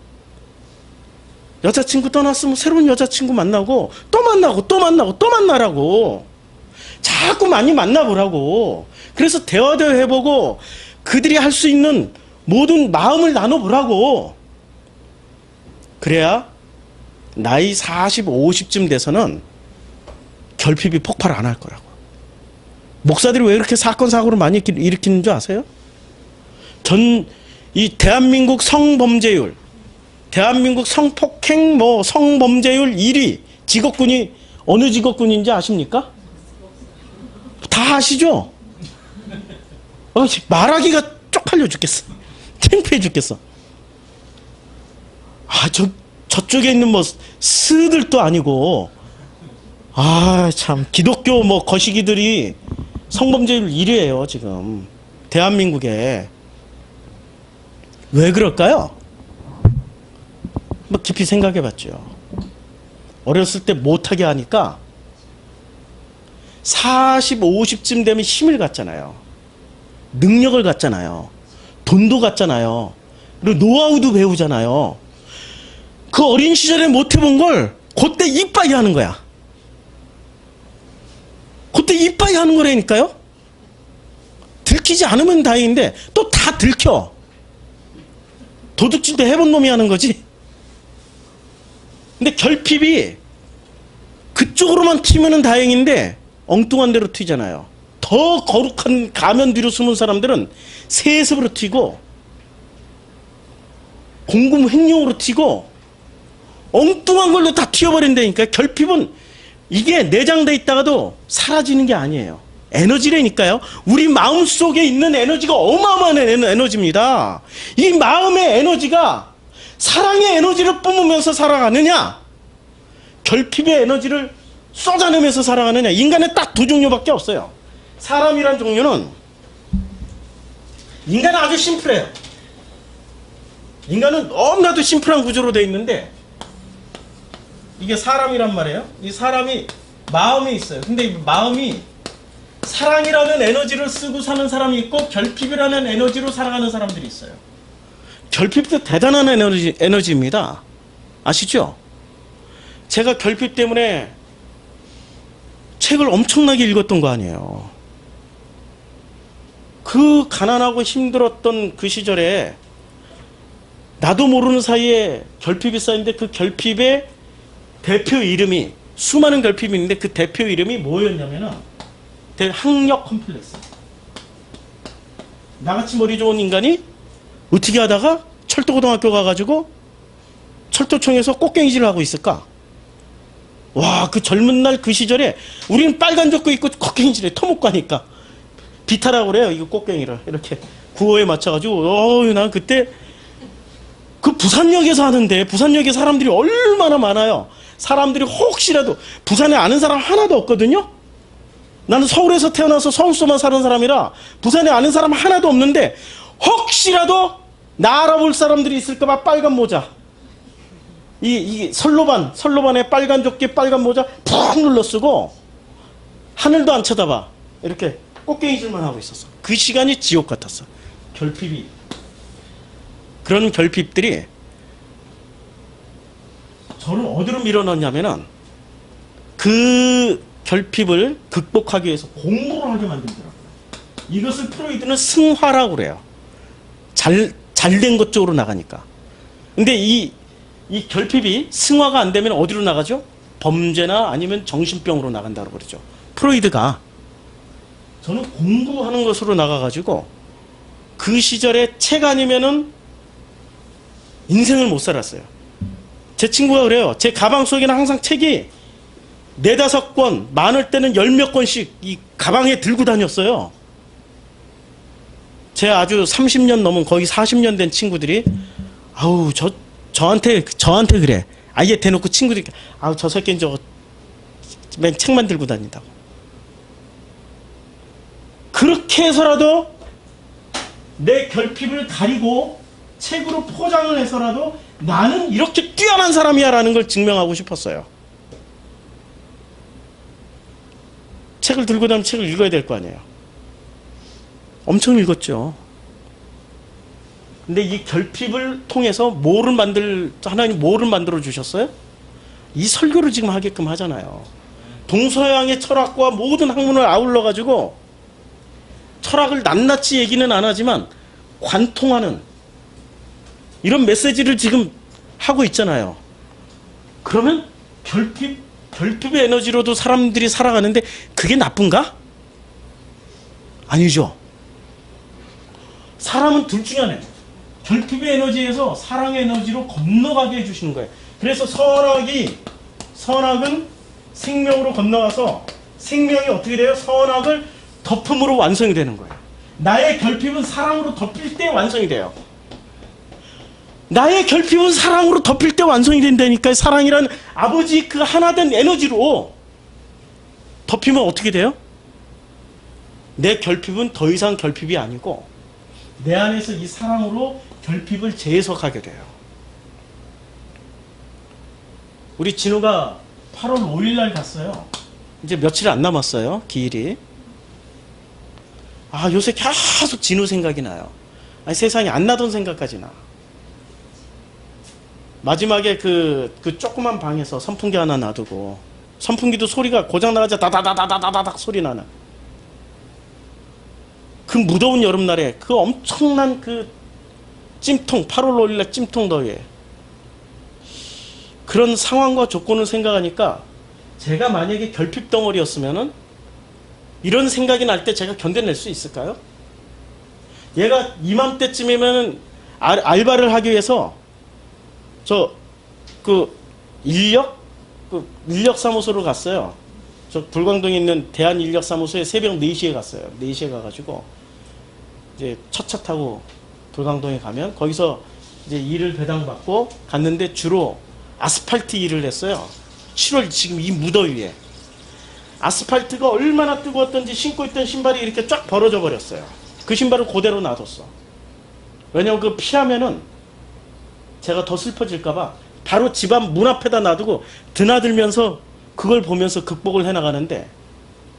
여자친구 떠났으면 새로운 여자친구 만나고 또 만나고 또 만나고 또 만나라고. 자꾸 많이 만나보라고. 그래서 대화도 해보고 그들이 할 수 있는 모든 마음을 나눠보라고. 그래야 나이 40, 50쯤 돼서는 결핍이 폭발 안 할 거라고. 목사들이 왜 이렇게 사건 사고를 많이 일으키는 줄 아세요? 이 대한민국 성범죄율, 대한민국 성폭행, 성범죄율 1위 직업군이 어느 직업군인지 아십니까? 다 아시죠? 말하기가 쪽팔려 죽겠어. 창피해 죽겠어. 저쪽에 있는 스들도 아니고, 참, 기독교 거시기들이 성범죄율 1위예요, 지금. 대한민국에. 왜 그럴까요? 깊이 생각해 봤죠. 어렸을 때 못하게 하니까 40, 50쯤 되면 힘을 갖잖아요. 능력을 갖잖아요. 돈도 갖잖아요. 그리고 노하우도 배우잖아요. 그 어린 시절에 못 해본 걸 그때 이빠이 하는 거야. 그때 이빠이 하는 거라니까요. 들키지 않으면 다행인데 또 다 들켜. 도둑질도 해본 놈이 하는 거지. 근데 결핍이 그쪽으로만 튀면은 다행인데 엉뚱한 데로 튀잖아요. 더 거룩한 가면 뒤로 숨은 사람들은 세습으로 튀고 공금 횡령으로 튀고 엉뚱한 걸로 다 튀어버린다니까. 결핍은 이게 내장돼 있다가도 사라지는 게 아니에요. 에너지라니까요. 우리 마음속에 있는 에너지가 어마어마한 에너지입니다. 이 마음의 에너지가 사랑의 에너지를 뿜으면서 살아가느냐, 결핍의 에너지를 쏟아내면서 살아가느냐. 인간은 딱 두 종류밖에 없어요. 사람이란 종류는, 인간은 아주 심플해요. 인간은 너무나도 심플한 구조로 되어 있는데, 이게 사람이란 말이에요. 이 사람이 마음이 있어요. 근데 이 마음이 사랑이라는 에너지를 쓰고 사는 사람이 있고 결핍이라는 에너지로 살아가는 사람들이 있어요. 결핍도 대단한 에너지입니다. 아시죠? 제가 결핍 때문에 책을 엄청나게 읽었던 거 아니에요. 그 가난하고 힘들었던 그 시절에 나도 모르는 사이에 결핍이 쌓였는데 그 결핍의 대표 이름이, 수많은 결핍이 있는데 그 대표 이름이 뭐였냐면은 학력 컴플렉스. 나같이 머리 좋은 인간이 어떻게 하다가 철도고등학교 가가지고 철도청에서 꽃갱이질을 하고 있을까? 와, 그 젊은 날 그 시절에 우리는 빨간 족구 입고 꽃갱이질에 터못 가니까 비타라고 그래요. 이거 꽃갱이를 이렇게 구호에 맞춰가지고 난 그때 그 부산역에서 하는데, 부산역에 사람들이 얼마나 많아요. 사람들이 혹시라도, 부산에 아는 사람 하나도 없거든요. 나는 서울에서 태어나서 서울서만 사는 사람이라 부산에 아는 사람 하나도 없는데, 혹시라도 나 알아볼 사람들이 있을까봐 빨간 모자, 이 선로반에 빨간 조끼 빨간 모자 푹 눌러 쓰고 하늘도 안 쳐다봐 이렇게 꽃갱이질만 하고 있었어. 그 시간이 지옥 같았어. 결핍이, 그런 결핍들이 저를 어디로 밀어넣냐면은 그 결핍을 극복하기 위해서 공부를 하게 만들더라고요. 이것을 프로이드는 승화라고 그래요. 잘된 것 쪽으로 나가니까. 근데 이 결핍이 승화가 안 되면 어디로 나가죠? 범죄나 아니면 정신병으로 나간다고 그러죠. 프로이드가. 저는 공부하는 것으로 나가가지고 그 시절에 책 아니면은 인생을 못 살았어요. 제 친구가 그래요. 제 가방 속에는 항상 책이 4-5권, 많을 때는 10몇 권씩 이 가방에 들고 다녔어요. 제 아주 30년 넘은, 거의 40년 된 친구들이 아우 저한테 그래. 아예 대놓고 친구들이 아우 저 새끼는 맨 책만 들고 다닌다고. 그렇게 해서라도 내 결핍을 가리고 책으로 포장을 해서라도 나는 이렇게 뛰어난 사람이야 라는 걸 증명하고 싶었어요. 책을 들고 다니면 책을 읽어야 될 거 아니에요. 엄청 읽었죠. 근데 이 결핍을 통해서 하나님 뭐를 만들어 주셨어요? 이 설교를 지금 하게끔 하잖아요. 동서양의 철학과 모든 학문을 아울러 가지고 철학을 낱낱이 얘기는 안 하지만 관통하는 이런 메시지를 지금 하고 있잖아요. 그러면 결핍의 에너지로도 사람들이 살아가는데 그게 나쁜가? 아니죠. 사람은 둘 중에 하나예요. 결핍의 에너지에서 사랑의 에너지로 건너가게 해주시는 거예요. 그래서 선악은 생명으로 건너가서 생명이 어떻게 돼요? 선악을 덮음으로 완성이 되는 거예요. 나의 결핍은 사랑으로 덮일 때 완성이 돼요. 나의 결핍은 사랑으로 덮일 때 완성이 된다니까요. 사랑이란 아버지 그 하나된 에너지로 덮이면 어떻게 돼요? 내 결핍은 더 이상 결핍이 아니고 내 안에서 이 사랑으로 결핍을 재해석하게 돼요. 우리 진우가 8월 5일 날 갔어요. 이제 며칠 안 남았어요. 기일이. 요새 계속 진우 생각이 나요. 세상에 안 나던 생각까지 나. 마지막에 그 조그만 방에서 선풍기 하나 놔두고, 선풍기도 소리가 고장나가자 다다다다다다닥 소리 나는 그 무더운 여름날에 그 엄청난 그 찜통, 8월 5일날 찜통 더위에 그런 상황과 조건을 생각하니까 제가 만약에 결핍 덩어리였으면은 이런 생각이 날 때 제가 견뎌낼 수 있을까요? 얘가 이맘때쯤이면 알바를 하기 위해서 인력사무소로 갔어요. 저 불광동에 있는 대한인력사무소에 새벽 4시에 갔어요. 4시에 가가지고 이제 첫 차 타고 불광동에 가면 거기서 이제 일을 배당받고 갔는데 주로 아스팔트 일을 했어요. 7월 지금 이 무더위에 아스팔트가 얼마나 뜨거웠던지 신고 있던 신발이 이렇게 쫙 벌어져 버렸어요. 그 신발을 그대로 놔뒀어. 왜냐면 그 피하면은 제가 더 슬퍼질까봐 바로 집 앞 문 앞에다 놔두고 드나들면서 그걸 보면서 극복을 해나가는데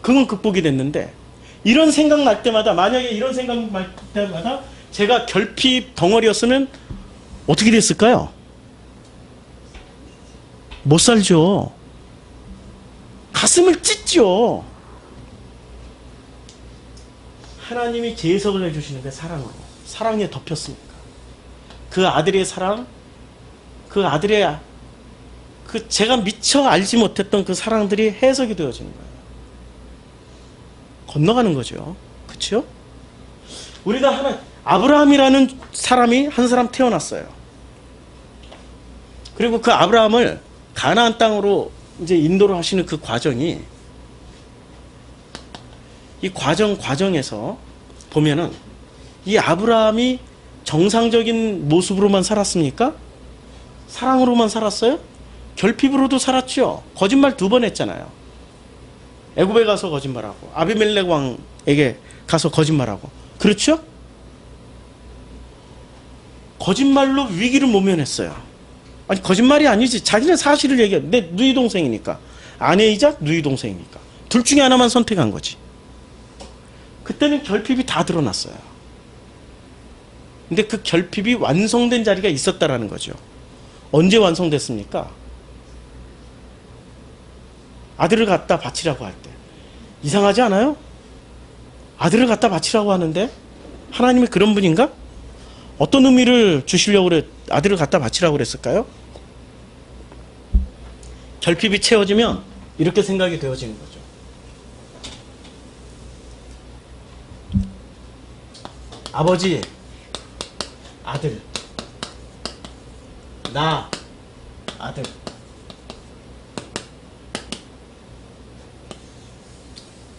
그건 극복이 됐는데 이런 생각 날 때마다 만약에 이런 생각 날 때마다 제가 결핍 덩어리였으면 어떻게 됐을까요? 못 살죠. 가슴을 찢죠. 하나님이 재해석을 해주시는 게 사랑으로. 사랑에 덮였습니까? 그 아들의 사랑, 그 아들의 제가 미처 알지 못했던 그 사랑들이 해석이 되어지는 거예요. 건너가는 거죠. 그렇죠? 우리가 아브라함이라는 사람이 한 사람 태어났어요. 그리고 그 아브라함을 가나안 땅으로 이제 인도를 하시는 그 과정이 이 과정에서 보면은 이 아브라함이 정상적인 모습으로만 살았습니까? 사랑으로만 살았어요? 결핍으로도 살았죠. 거짓말 2번 했잖아요. 애굽에 가서 거짓말하고 아비멜렉 왕에게 가서 거짓말하고 그렇죠? 거짓말로 위기를 모면했어요. 아니 거짓말이 아니지. 자기는 사실을 얘기해. 내 누이 동생이니까. 아내이자 누이 동생이니까. 둘 중에 하나만 선택한 거지. 그때는 결핍이 다 드러났어요. 근데 그 결핍이 완성된 자리가 있었다라는 거죠. 언제 완성됐습니까? 아들을 갖다 바치라고 할 때. 이상하지 않아요? 아들을 갖다 바치라고 하는데 하나님이 그런 분인가? 어떤 의미를 주시려고 아들을 갖다 바치라고 그랬을까요? 결핍이 채워지면 이렇게 생각이 되어지는 거죠. 아버지, 아들, 나, 아들.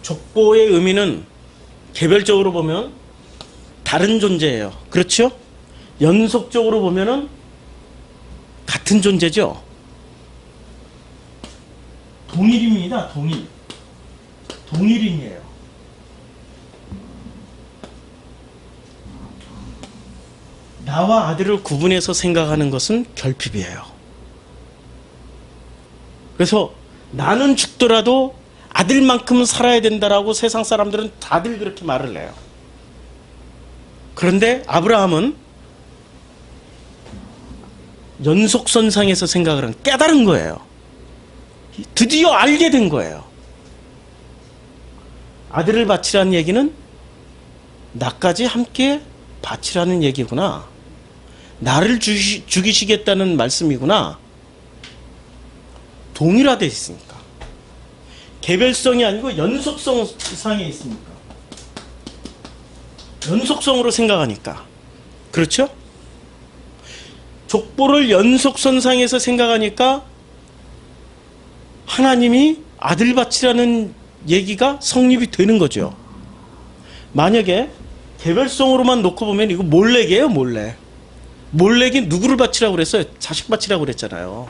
족보의 의미는 개별적으로 보면 다른 존재예요. 그렇죠? 연속적으로 보면은 같은 존재죠. 동일입니다. 동일인이에요. 나와 아들을 구분해서 생각하는 것은 결핍이에요. 그래서 나는 죽더라도 아들만큼은 살아야 된다라고 세상 사람들은 다들 그렇게 말을 해요. 그런데 아브라함은 연속선상에서 생각을 한 깨달은 거예요. 드디어 알게 된 거예요. 아들을 바치라는 얘기는 나까지 함께 바치라는 얘기구나. 나를 죽이시겠다는 말씀이구나. 동일화되어 있으니까. 개별성이 아니고 연속성상에 있으니까. 연속성으로 생각하니까. 그렇죠? 족보를 연속선상에서 생각하니까 하나님이 아들 바치라는 얘기가 성립이 되는 거죠. 만약에 개별성으로만 놓고 보면 이거 몰래게요, 몰래. 몰래기 누구를 바치라고 그랬어요? 자식 바치라고 그랬잖아요.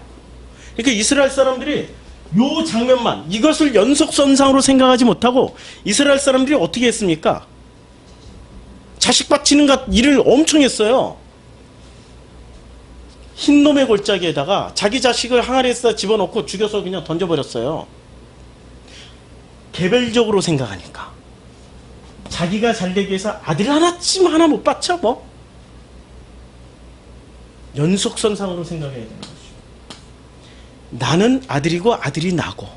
그러니까 이스라엘 사람들이 요 장면만 이것을 연속선상으로 생각하지 못하고 이스라엘 사람들이 어떻게 했습니까? 자식 바치는 일을 엄청 했어요. 흰놈의 골짜기에다가 자기 자식을 항아리에다 집어넣고 죽여서 그냥 던져버렸어요. 개별적으로 생각하니까. 자기가 잘되기 위해서 아들 하나쯤 하나 못 바쳐 뭐? 연속선상으로 생각해야 되는 거죠. 나는 아들이고 아들이 나고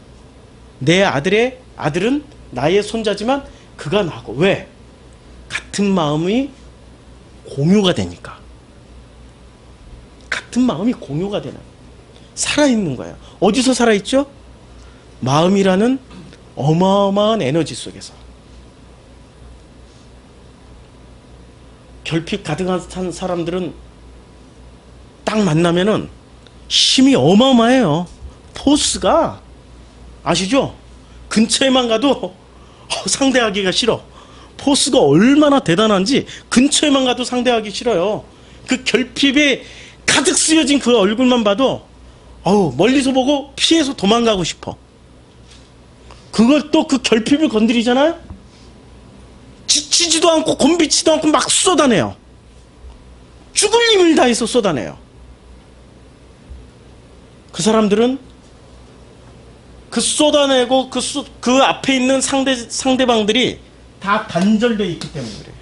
내 아들은 나의 손자지만 그가 나고. 왜? 같은 마음이 공유가 되니까. 같은 마음이 공유가 되는, 살아있는 거예요. 어디서 살아있죠? 마음이라는 어마어마한 에너지 속에서. 결핍 가득한 사람들은 딱 만나면은 힘이 어마어마해요. 포스가 아시죠? 근처에만 가도 상대하기가 싫어. 포스가 얼마나 대단한지 근처에만 가도 상대하기 싫어요. 그 결핍에 가득 쓰여진 그 얼굴만 봐도 멀리서 보고 피해서 도망가고 싶어. 그걸 또 그 결핍을 건드리잖아요. 지치지도 않고 곤비치도 않고 막 쏟아내요. 죽을 힘을 다해서 쏟아내요. 그 사람들은 그 쏟아내고 그 앞에 있는 상대방들이 다 단절되어 있기 때문에 그래요.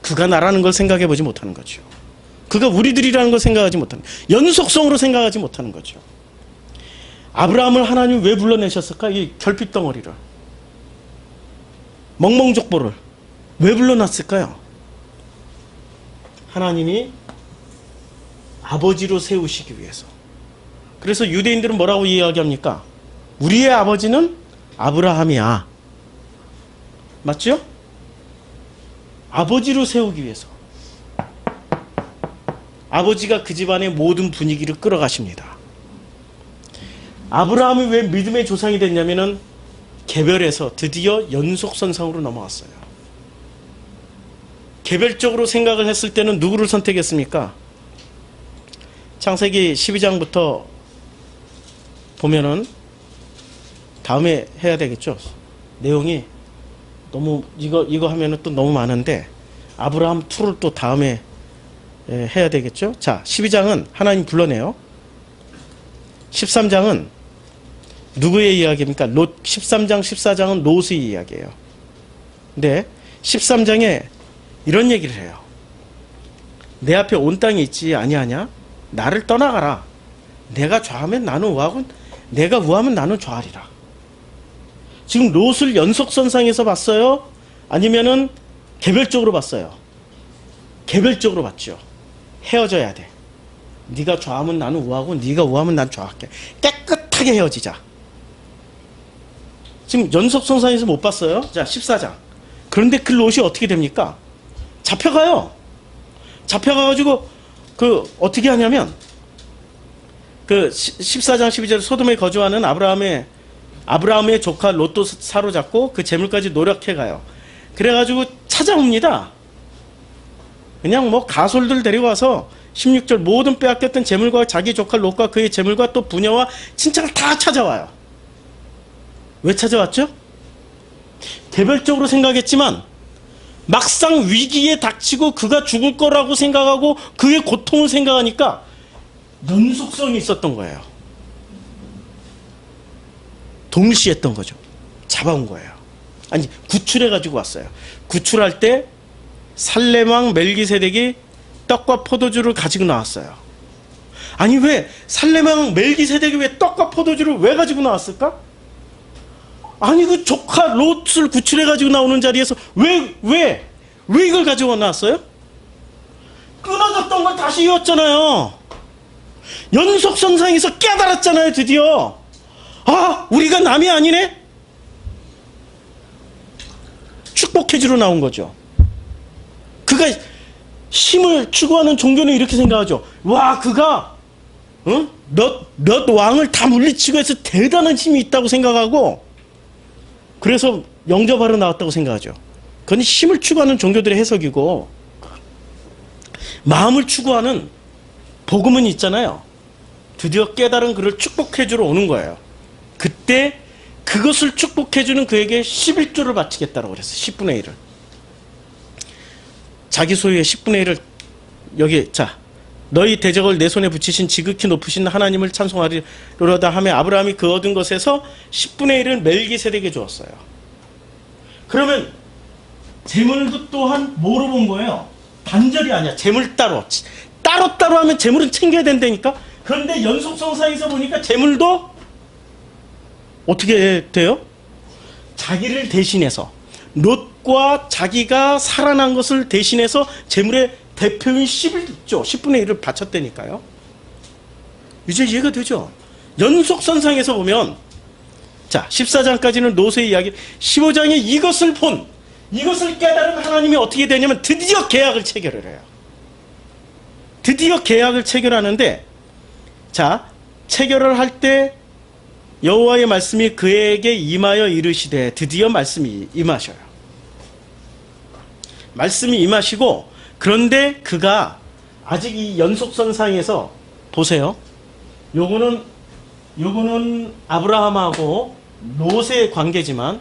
그가 나라는 걸 생각해 보지 못하는 거죠. 그가 우리들이라는 걸 생각하지 못하는 거죠. 연속성으로 생각하지 못하는 거죠. 아브라함을 하나님 왜 불러내셨을까? 이 결핍 덩어리를, 멍멍족보를 왜 불러놨을까요? 하나님이 아버지로 세우시기 위해서. 그래서 유대인들은 뭐라고 이야기합니까? 우리의 아버지는 아브라함이야. 맞죠? 아버지로 세우기 위해서. 아버지가 그 집안의 모든 분위기를 끌어가십니다. 아브라함이 왜 믿음의 조상이 됐냐면은 개별에서 드디어 연속선상으로 넘어왔어요. 개별적으로 생각을 했을 때는 누구를 선택했습니까? 창세기 12장부터 보면은 다음에 해야 되겠죠. 내용이 너무 이거 하면은 또 너무 많은데 아브라함 2를 또 다음에 해야 되겠죠. 자, 12장은 하나님 불러내요. 13장은 누구의 이야기입니까? 롯. 13장 14장은 롯의 이야기예요. 근데 13장에 이런 얘기를 해요. 내 앞에 온 땅이 있지 아니하냐? 나를 떠나가라. 내가 좌하면 나는 우하고 내가 우하면 나는 좌하리라. 지금 롯을 연속선상에서 봤어요? 아니면은 개별적으로 봤어요? 개별적으로 봤죠. 헤어져야 돼. 네가 좌하면 나는 우하고 네가 우하면 난 좌할게. 깨끗하게 헤어지자. 지금 연속선상에서 못 봤어요? 자, 14장. 그런데 그 롯이 어떻게 됩니까? 잡혀가요. 잡혀가가지고 어떻게 하냐면 14장 12절 소돔에 거주하는 아브라함의 조카 롯도 사로잡고 그 재물까지 노력해가요. 그래가지고 찾아옵니다. 그냥 가솔들 데려와서 16절 모든 빼앗겼던 재물과 자기 조카 롯과 그의 재물과 또 부녀와 친척을 다 찾아와요. 왜 찾아왔죠? 개별적으로 생각했지만 막상 위기에 닥치고 그가 죽을 거라고 생각하고 그의 고통을 생각하니까 연속성이 있었던 거예요. 동일시했던 거죠. 잡아온 거예요. 아니, 구출해가지고 왔어요. 구출할 때 살렘왕 멜기세덱이 떡과 포도주를 가지고 나왔어요. 아니, 왜 살렘왕 멜기세덱이 왜 떡과 포도주를 왜 가지고 나왔을까? 아니, 그 조카 롯을 구출해가지고 나오는 자리에서 왜 이걸 가지고 나왔어요? 끊어졌던 걸 다시 이었잖아요. 연속선상에서 깨달았잖아요, 드디어. 아, 우리가 남이 아니네? 축복해주러 나온 거죠. 그가 힘을 추구하는 종교는 이렇게 생각하죠. 와, 그가 몇 왕을 다 물리치고 해서 대단한 힘이 있다고 생각하고 그래서 영접하러 나왔다고 생각하죠. 그건 힘을 추구하는 종교들의 해석이고 마음을 추구하는 복음은 있잖아요. 드디어 깨달은 그를 축복해주러 오는 거예요. 그때 그것을 축복해주는 그에게 11조를 바치겠다고 그랬어요. 10분의 1을. 자기 소유의 10분의 1을 여기 너희 대적을 내 손에 붙이신 지극히 높으신 하나님을 찬송하리로다 하며 아브라함이 그 얻은 것에서 10분의 1을 멜기세덱에게 주었어요. 그러면 재물도 또한 뭐로 본 거예요? 단절이 아니야. 재물 따로 하면 재물은 챙겨야 된다니까. 그런데 연속성상에서 보니까 재물도 어떻게 돼요? 자기를 대신해서 롯과 자기가 살아난 것을 대신해서 재물의 대표인 11조 10분의 1을 바쳤다니까요. 이제 이해가 되죠? 연속선상에서 보면 14장까지는 롯의 이야기, 15장에 이것을 본 이것을 깨달은 하나님이 어떻게 되냐면 드디어 계약을 체결을 해요. 드디어 계약을 체결하는데, 자, 체결을 할 때 여호와의 말씀이 그에게 임하여 이르시되, 드디어 말씀이 임하셔요. 말씀이 임하시고, 그런데 그가 아직 이 연속선상에서 보세요. 요거는 아브라함하고 롯의 관계지만,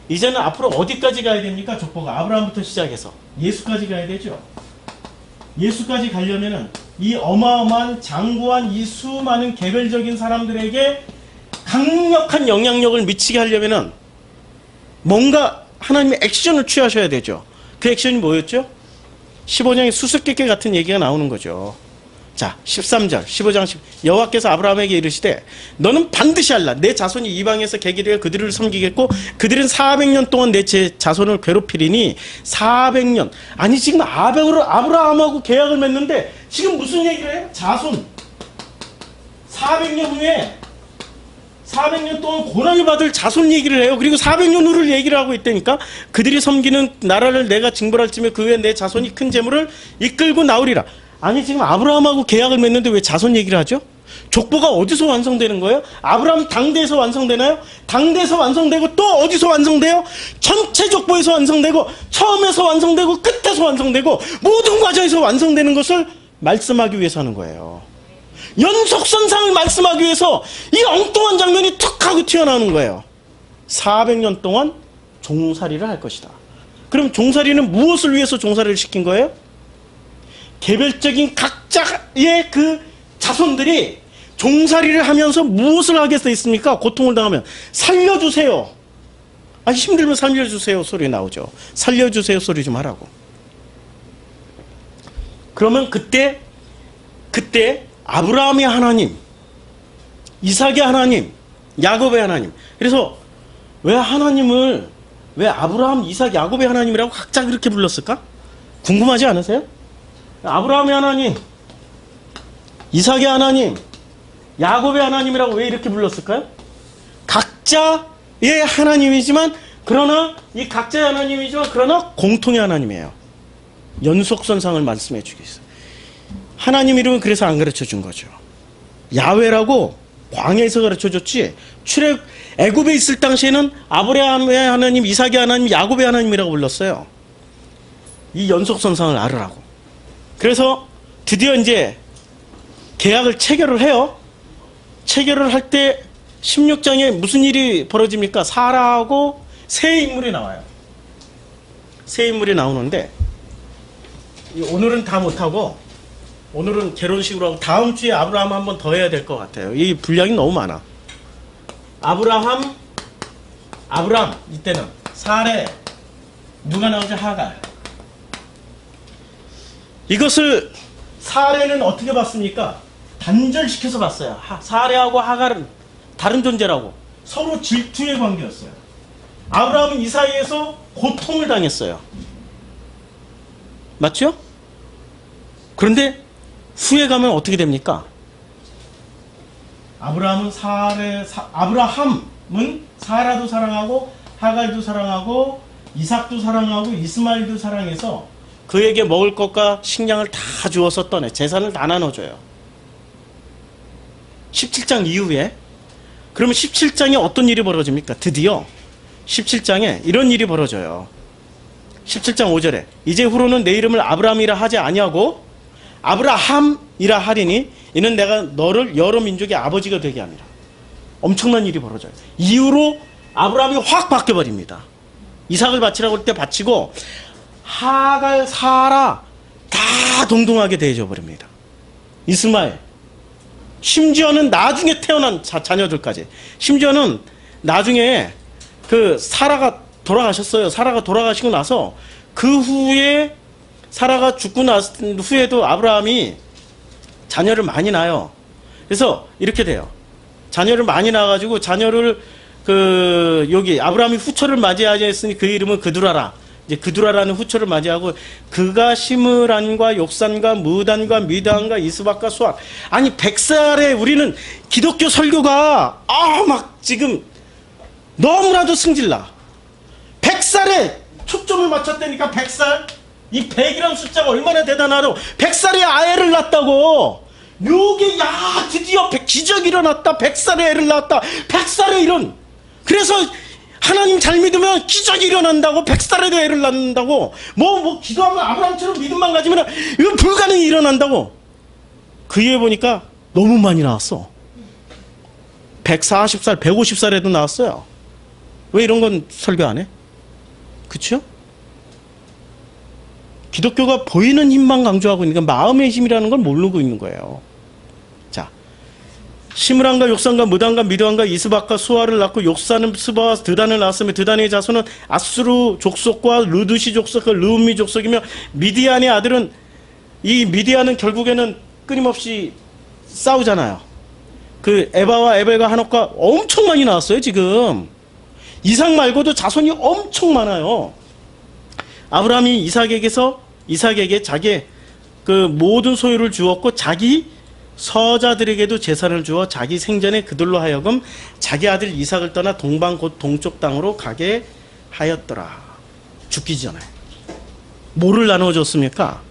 이제는 앞으로 어디까지 가야 됩니까? 족보가 아브라함부터 시작해서 예수까지 가야 되죠. 예수까지 가려면은 이 어마어마한 장구한 이 수많은 개별적인 사람들에게 강력한 영향력을 미치게 하려면은 뭔가 하나님의 액션을 취하셔야 되죠. 그 액션이 뭐였죠? 15장에 수수께끼 같은 얘기가 나오는 거죠. 자, 13절, 15장 10. 여호와께서 아브라함에게 이르시되 너는 반드시 알라. 내 자손이 이방에서 개기되어 그들을 섬기겠고 그들은 400년 동안 내 자손을 괴롭히리니 400년. 아니 지금 아브라함하고 계약을 맺는데 지금 무슨 얘기를 해요? 자손. 400년 후에 400년 동안 고난을 받을 자손 얘기를 해요. 그리고 400년 후를 얘기를 하고 있다니까. 그들이 섬기는 나라를 내가 징벌할 쯤에 그 후에 내 자손이 큰 재물을 이끌고 나오리라. 아니 지금 아브라함하고 계약을 맺는데 왜 자손 얘기를 하죠? 족보가 어디서 완성되는 거예요? 아브라함 당대에서 완성되나요? 당대에서 완성되고 또 어디서 완성돼요? 전체 족보에서 완성되고 처음에서 완성되고 끝에서 완성되고 모든 과정에서 완성되는 것을 말씀하기 위해서 하는 거예요. 연속선상을 말씀하기 위해서 이 엉뚱한 장면이 툭 하고 튀어나오는 거예요. 400년 동안 종살이를 할 것이다. 그럼 종살이는 무엇을 위해서 종살이를 시킨 거예요? 개별적인 각자의 그 자손들이 종살이를 하면서 무엇을 하겠어 있습니까? 고통을 당하면 살려주세요. 아, 힘들면 살려주세요 소리 나오죠. 살려주세요 소리 좀 하라고. 그러면 그때 아브라함의 하나님, 이삭의 하나님, 야곱의 하나님. 그래서 왜 아브라함, 이삭, 야곱의 하나님이라고 각자 그렇게 불렀을까? 궁금하지 않으세요? 아브라함의 하나님, 이삭의 하나님, 야곱의 하나님이라고 왜 이렇게 불렀을까요? 각자의 하나님이지만 그러나 공통의 하나님이에요. 연속선상을 말씀해 주겠어요. 하나님 이름은 그래서 안 가르쳐 준 거죠. 야훼라고 광야에서 가르쳐 줬지 애굽에 있을 당시에는 아브라함의 하나님, 이삭의 하나님, 야곱의 하나님이라고 불렀어요. 이 연속선상을 알으라고. 그래서 드디어 이제 계약을 체결을 해요. 체결을 할 때 16장에 무슨 일이 벌어집니까? 사라하고 새 인물이 나와요. 새 인물이 나오는데 오늘은 다 못하고 오늘은 개론식으로 하고 다음 주에 아브라함 한 번 더 해야 될 것 같아요. 이 분량이 너무 많아. 아브라함 이때는 사레 누가 나오죠? 하갈. 이것을 사레는 어떻게 봤습니까? 단절시켜서 봤어요. 사레하고 하갈은 다른 존재라고. 서로 질투의 관계였어요. 아브라함은 이 사이에서 고통을 당했어요. 맞죠? 그런데 후에 가면 어떻게 됩니까? 아브라함은 사라도 사랑하고 하갈도 사랑하고 이삭도 사랑하고 이스마엘도 사랑해서 그에게 먹을 것과 식량을 다 주어서 떠내 재산을 다 나눠줘요. 17장 이후에. 그러면 17장에 어떤 일이 벌어집니까? 드디어 17장에 이런 일이 벌어져요. 17장 5절에 이제 후로는 내 이름을 아브라함이라 하지 아니하고 아브라함이라 하리니 이는 내가 너를 여러 민족의 아버지가 되게 하리라. 엄청난 일이 벌어져요. 이후로 아브라함이 확 바뀌어버립니다. 이삭을 바치라고 할 때 바치고 하갈, 사라 다 동등하게 대해져 버립니다. 이스마엘, 심지어는 나중에 태어난 자녀들까지. 심지어는 나중에 그 사라가 돌아가셨어요. 사라가 돌아가시고 나서 그 후에 사라가 죽고 난 후에도 아브라함이 자녀를 많이 낳아요. 그래서 이렇게 돼요. 자녀를 많이 낳아가지고 자녀를 여기 아브라함이 후처를 맞이하자 했으니 그 이름은 그두라라. 이제 그두라라는 후처를 맞이하고 그가 시므란과 욕산과 무단과 미단과 이스박과 수학. 아니 100살에 우리는 기독교 설교가 막 지금 너무나도 승질나. 100살에 초점을 맞췄다니까. 100살. 이 100이라는 숫자가 얼마나 대단하다고. 100살에 아이를 낳았다고. 요게 야 드디어 기적이 일어났다. 100살에 애를 낳았다. 100살에 이런. 그래서 하나님 잘 믿으면 기적이 일어난다고. 100살에도 애를 낳는다고. 뭐 기도하면 아브라함처럼 믿음만 가지면 이건 불가능이 일어난다고. 그 이후에 보니까 너무 많이 나왔어. 140살, 150살에도 나왔어요. 왜 이런 건 설교 안 해? 그쵸? 기독교가 보이는 힘만 강조하고 있는 건 마음의 힘이라는 걸 모르고 있는 거예요. 자, 시므란과 욕산과 무단과 미드안과 이스박과 수아를 낳고 욕산은 스바와 드단을 낳았으며 드단의 자손은 아수르 족속과 르두시 족속과 르움미 족속이며 미디안의 아들은 이 미디안은 결국에는 끊임없이 싸우잖아요. 그 에바와 에벨과 한옥과 엄청 많이 나왔어요. 지금 이삭 말고도 자손이 엄청 많아요. 아브라함이 이삭에게 자기의 그 모든 소유를 주었고 자기 서자들에게도 재산을 주어 자기 생전에 그들로 하여금 자기 아들 이삭을 떠나 동방 곧 동쪽 땅으로 가게 하였더라. 죽기 전에 뭐를 나눠줬습니까?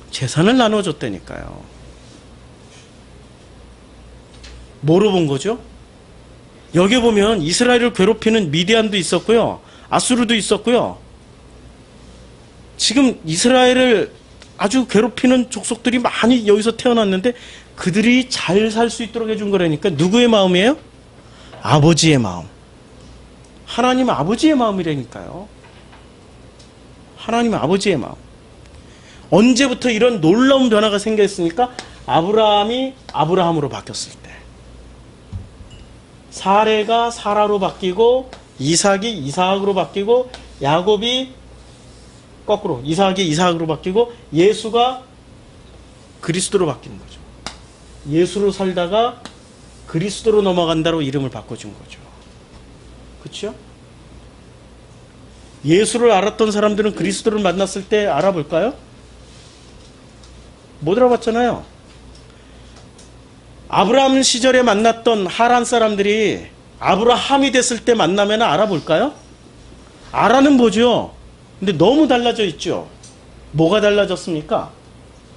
재산을 나눠줬다니까요. 뭐로 본 거죠? 여기 보면 이스라엘을 괴롭히는 미디안도 있었고요. 아수르도 있었고요. 지금 이스라엘을 아주 괴롭히는 족속들이 많이 여기서 태어났는데 그들이 잘 살 수 있도록 해준 거라니까. 누구의 마음이에요? 아버지의 마음. 하나님 아버지의 마음이라니까요. 하나님 아버지의 마음. 언제부터 이런 놀라운 변화가 생겼습니까? 아브라함이 아브라함으로 바뀌었을 때. 사레가 사라로 바뀌고 이삭이 이삭으로 바뀌고 야곱이 거꾸로 이삭이 이삭으로 바뀌고 예수가 그리스도로 바뀌는 거죠. 예수로 살다가 그리스도로 넘어간다로 이름을 바꿔준 거죠. 그렇죠? 예수를 알았던 사람들은 그리스도를 만났을 때 알아볼까요? 못 알아봤잖아요. 아브라함 시절에 만났던 하란 사람들이 아브라함이 됐을 때 만나면 알아볼까요? 알아는 보죠. 근데 너무 달라져 있죠. 뭐가 달라졌습니까?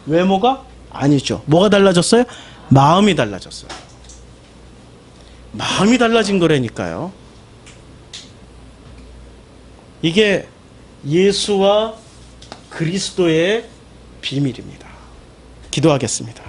외모가? 아니죠. 뭐가 달라졌어요? 마음이 달라졌어요. 마음이 달라진 거라니까요. 이게 예수와 그리스도의 비밀입니다. 기도하겠습니다.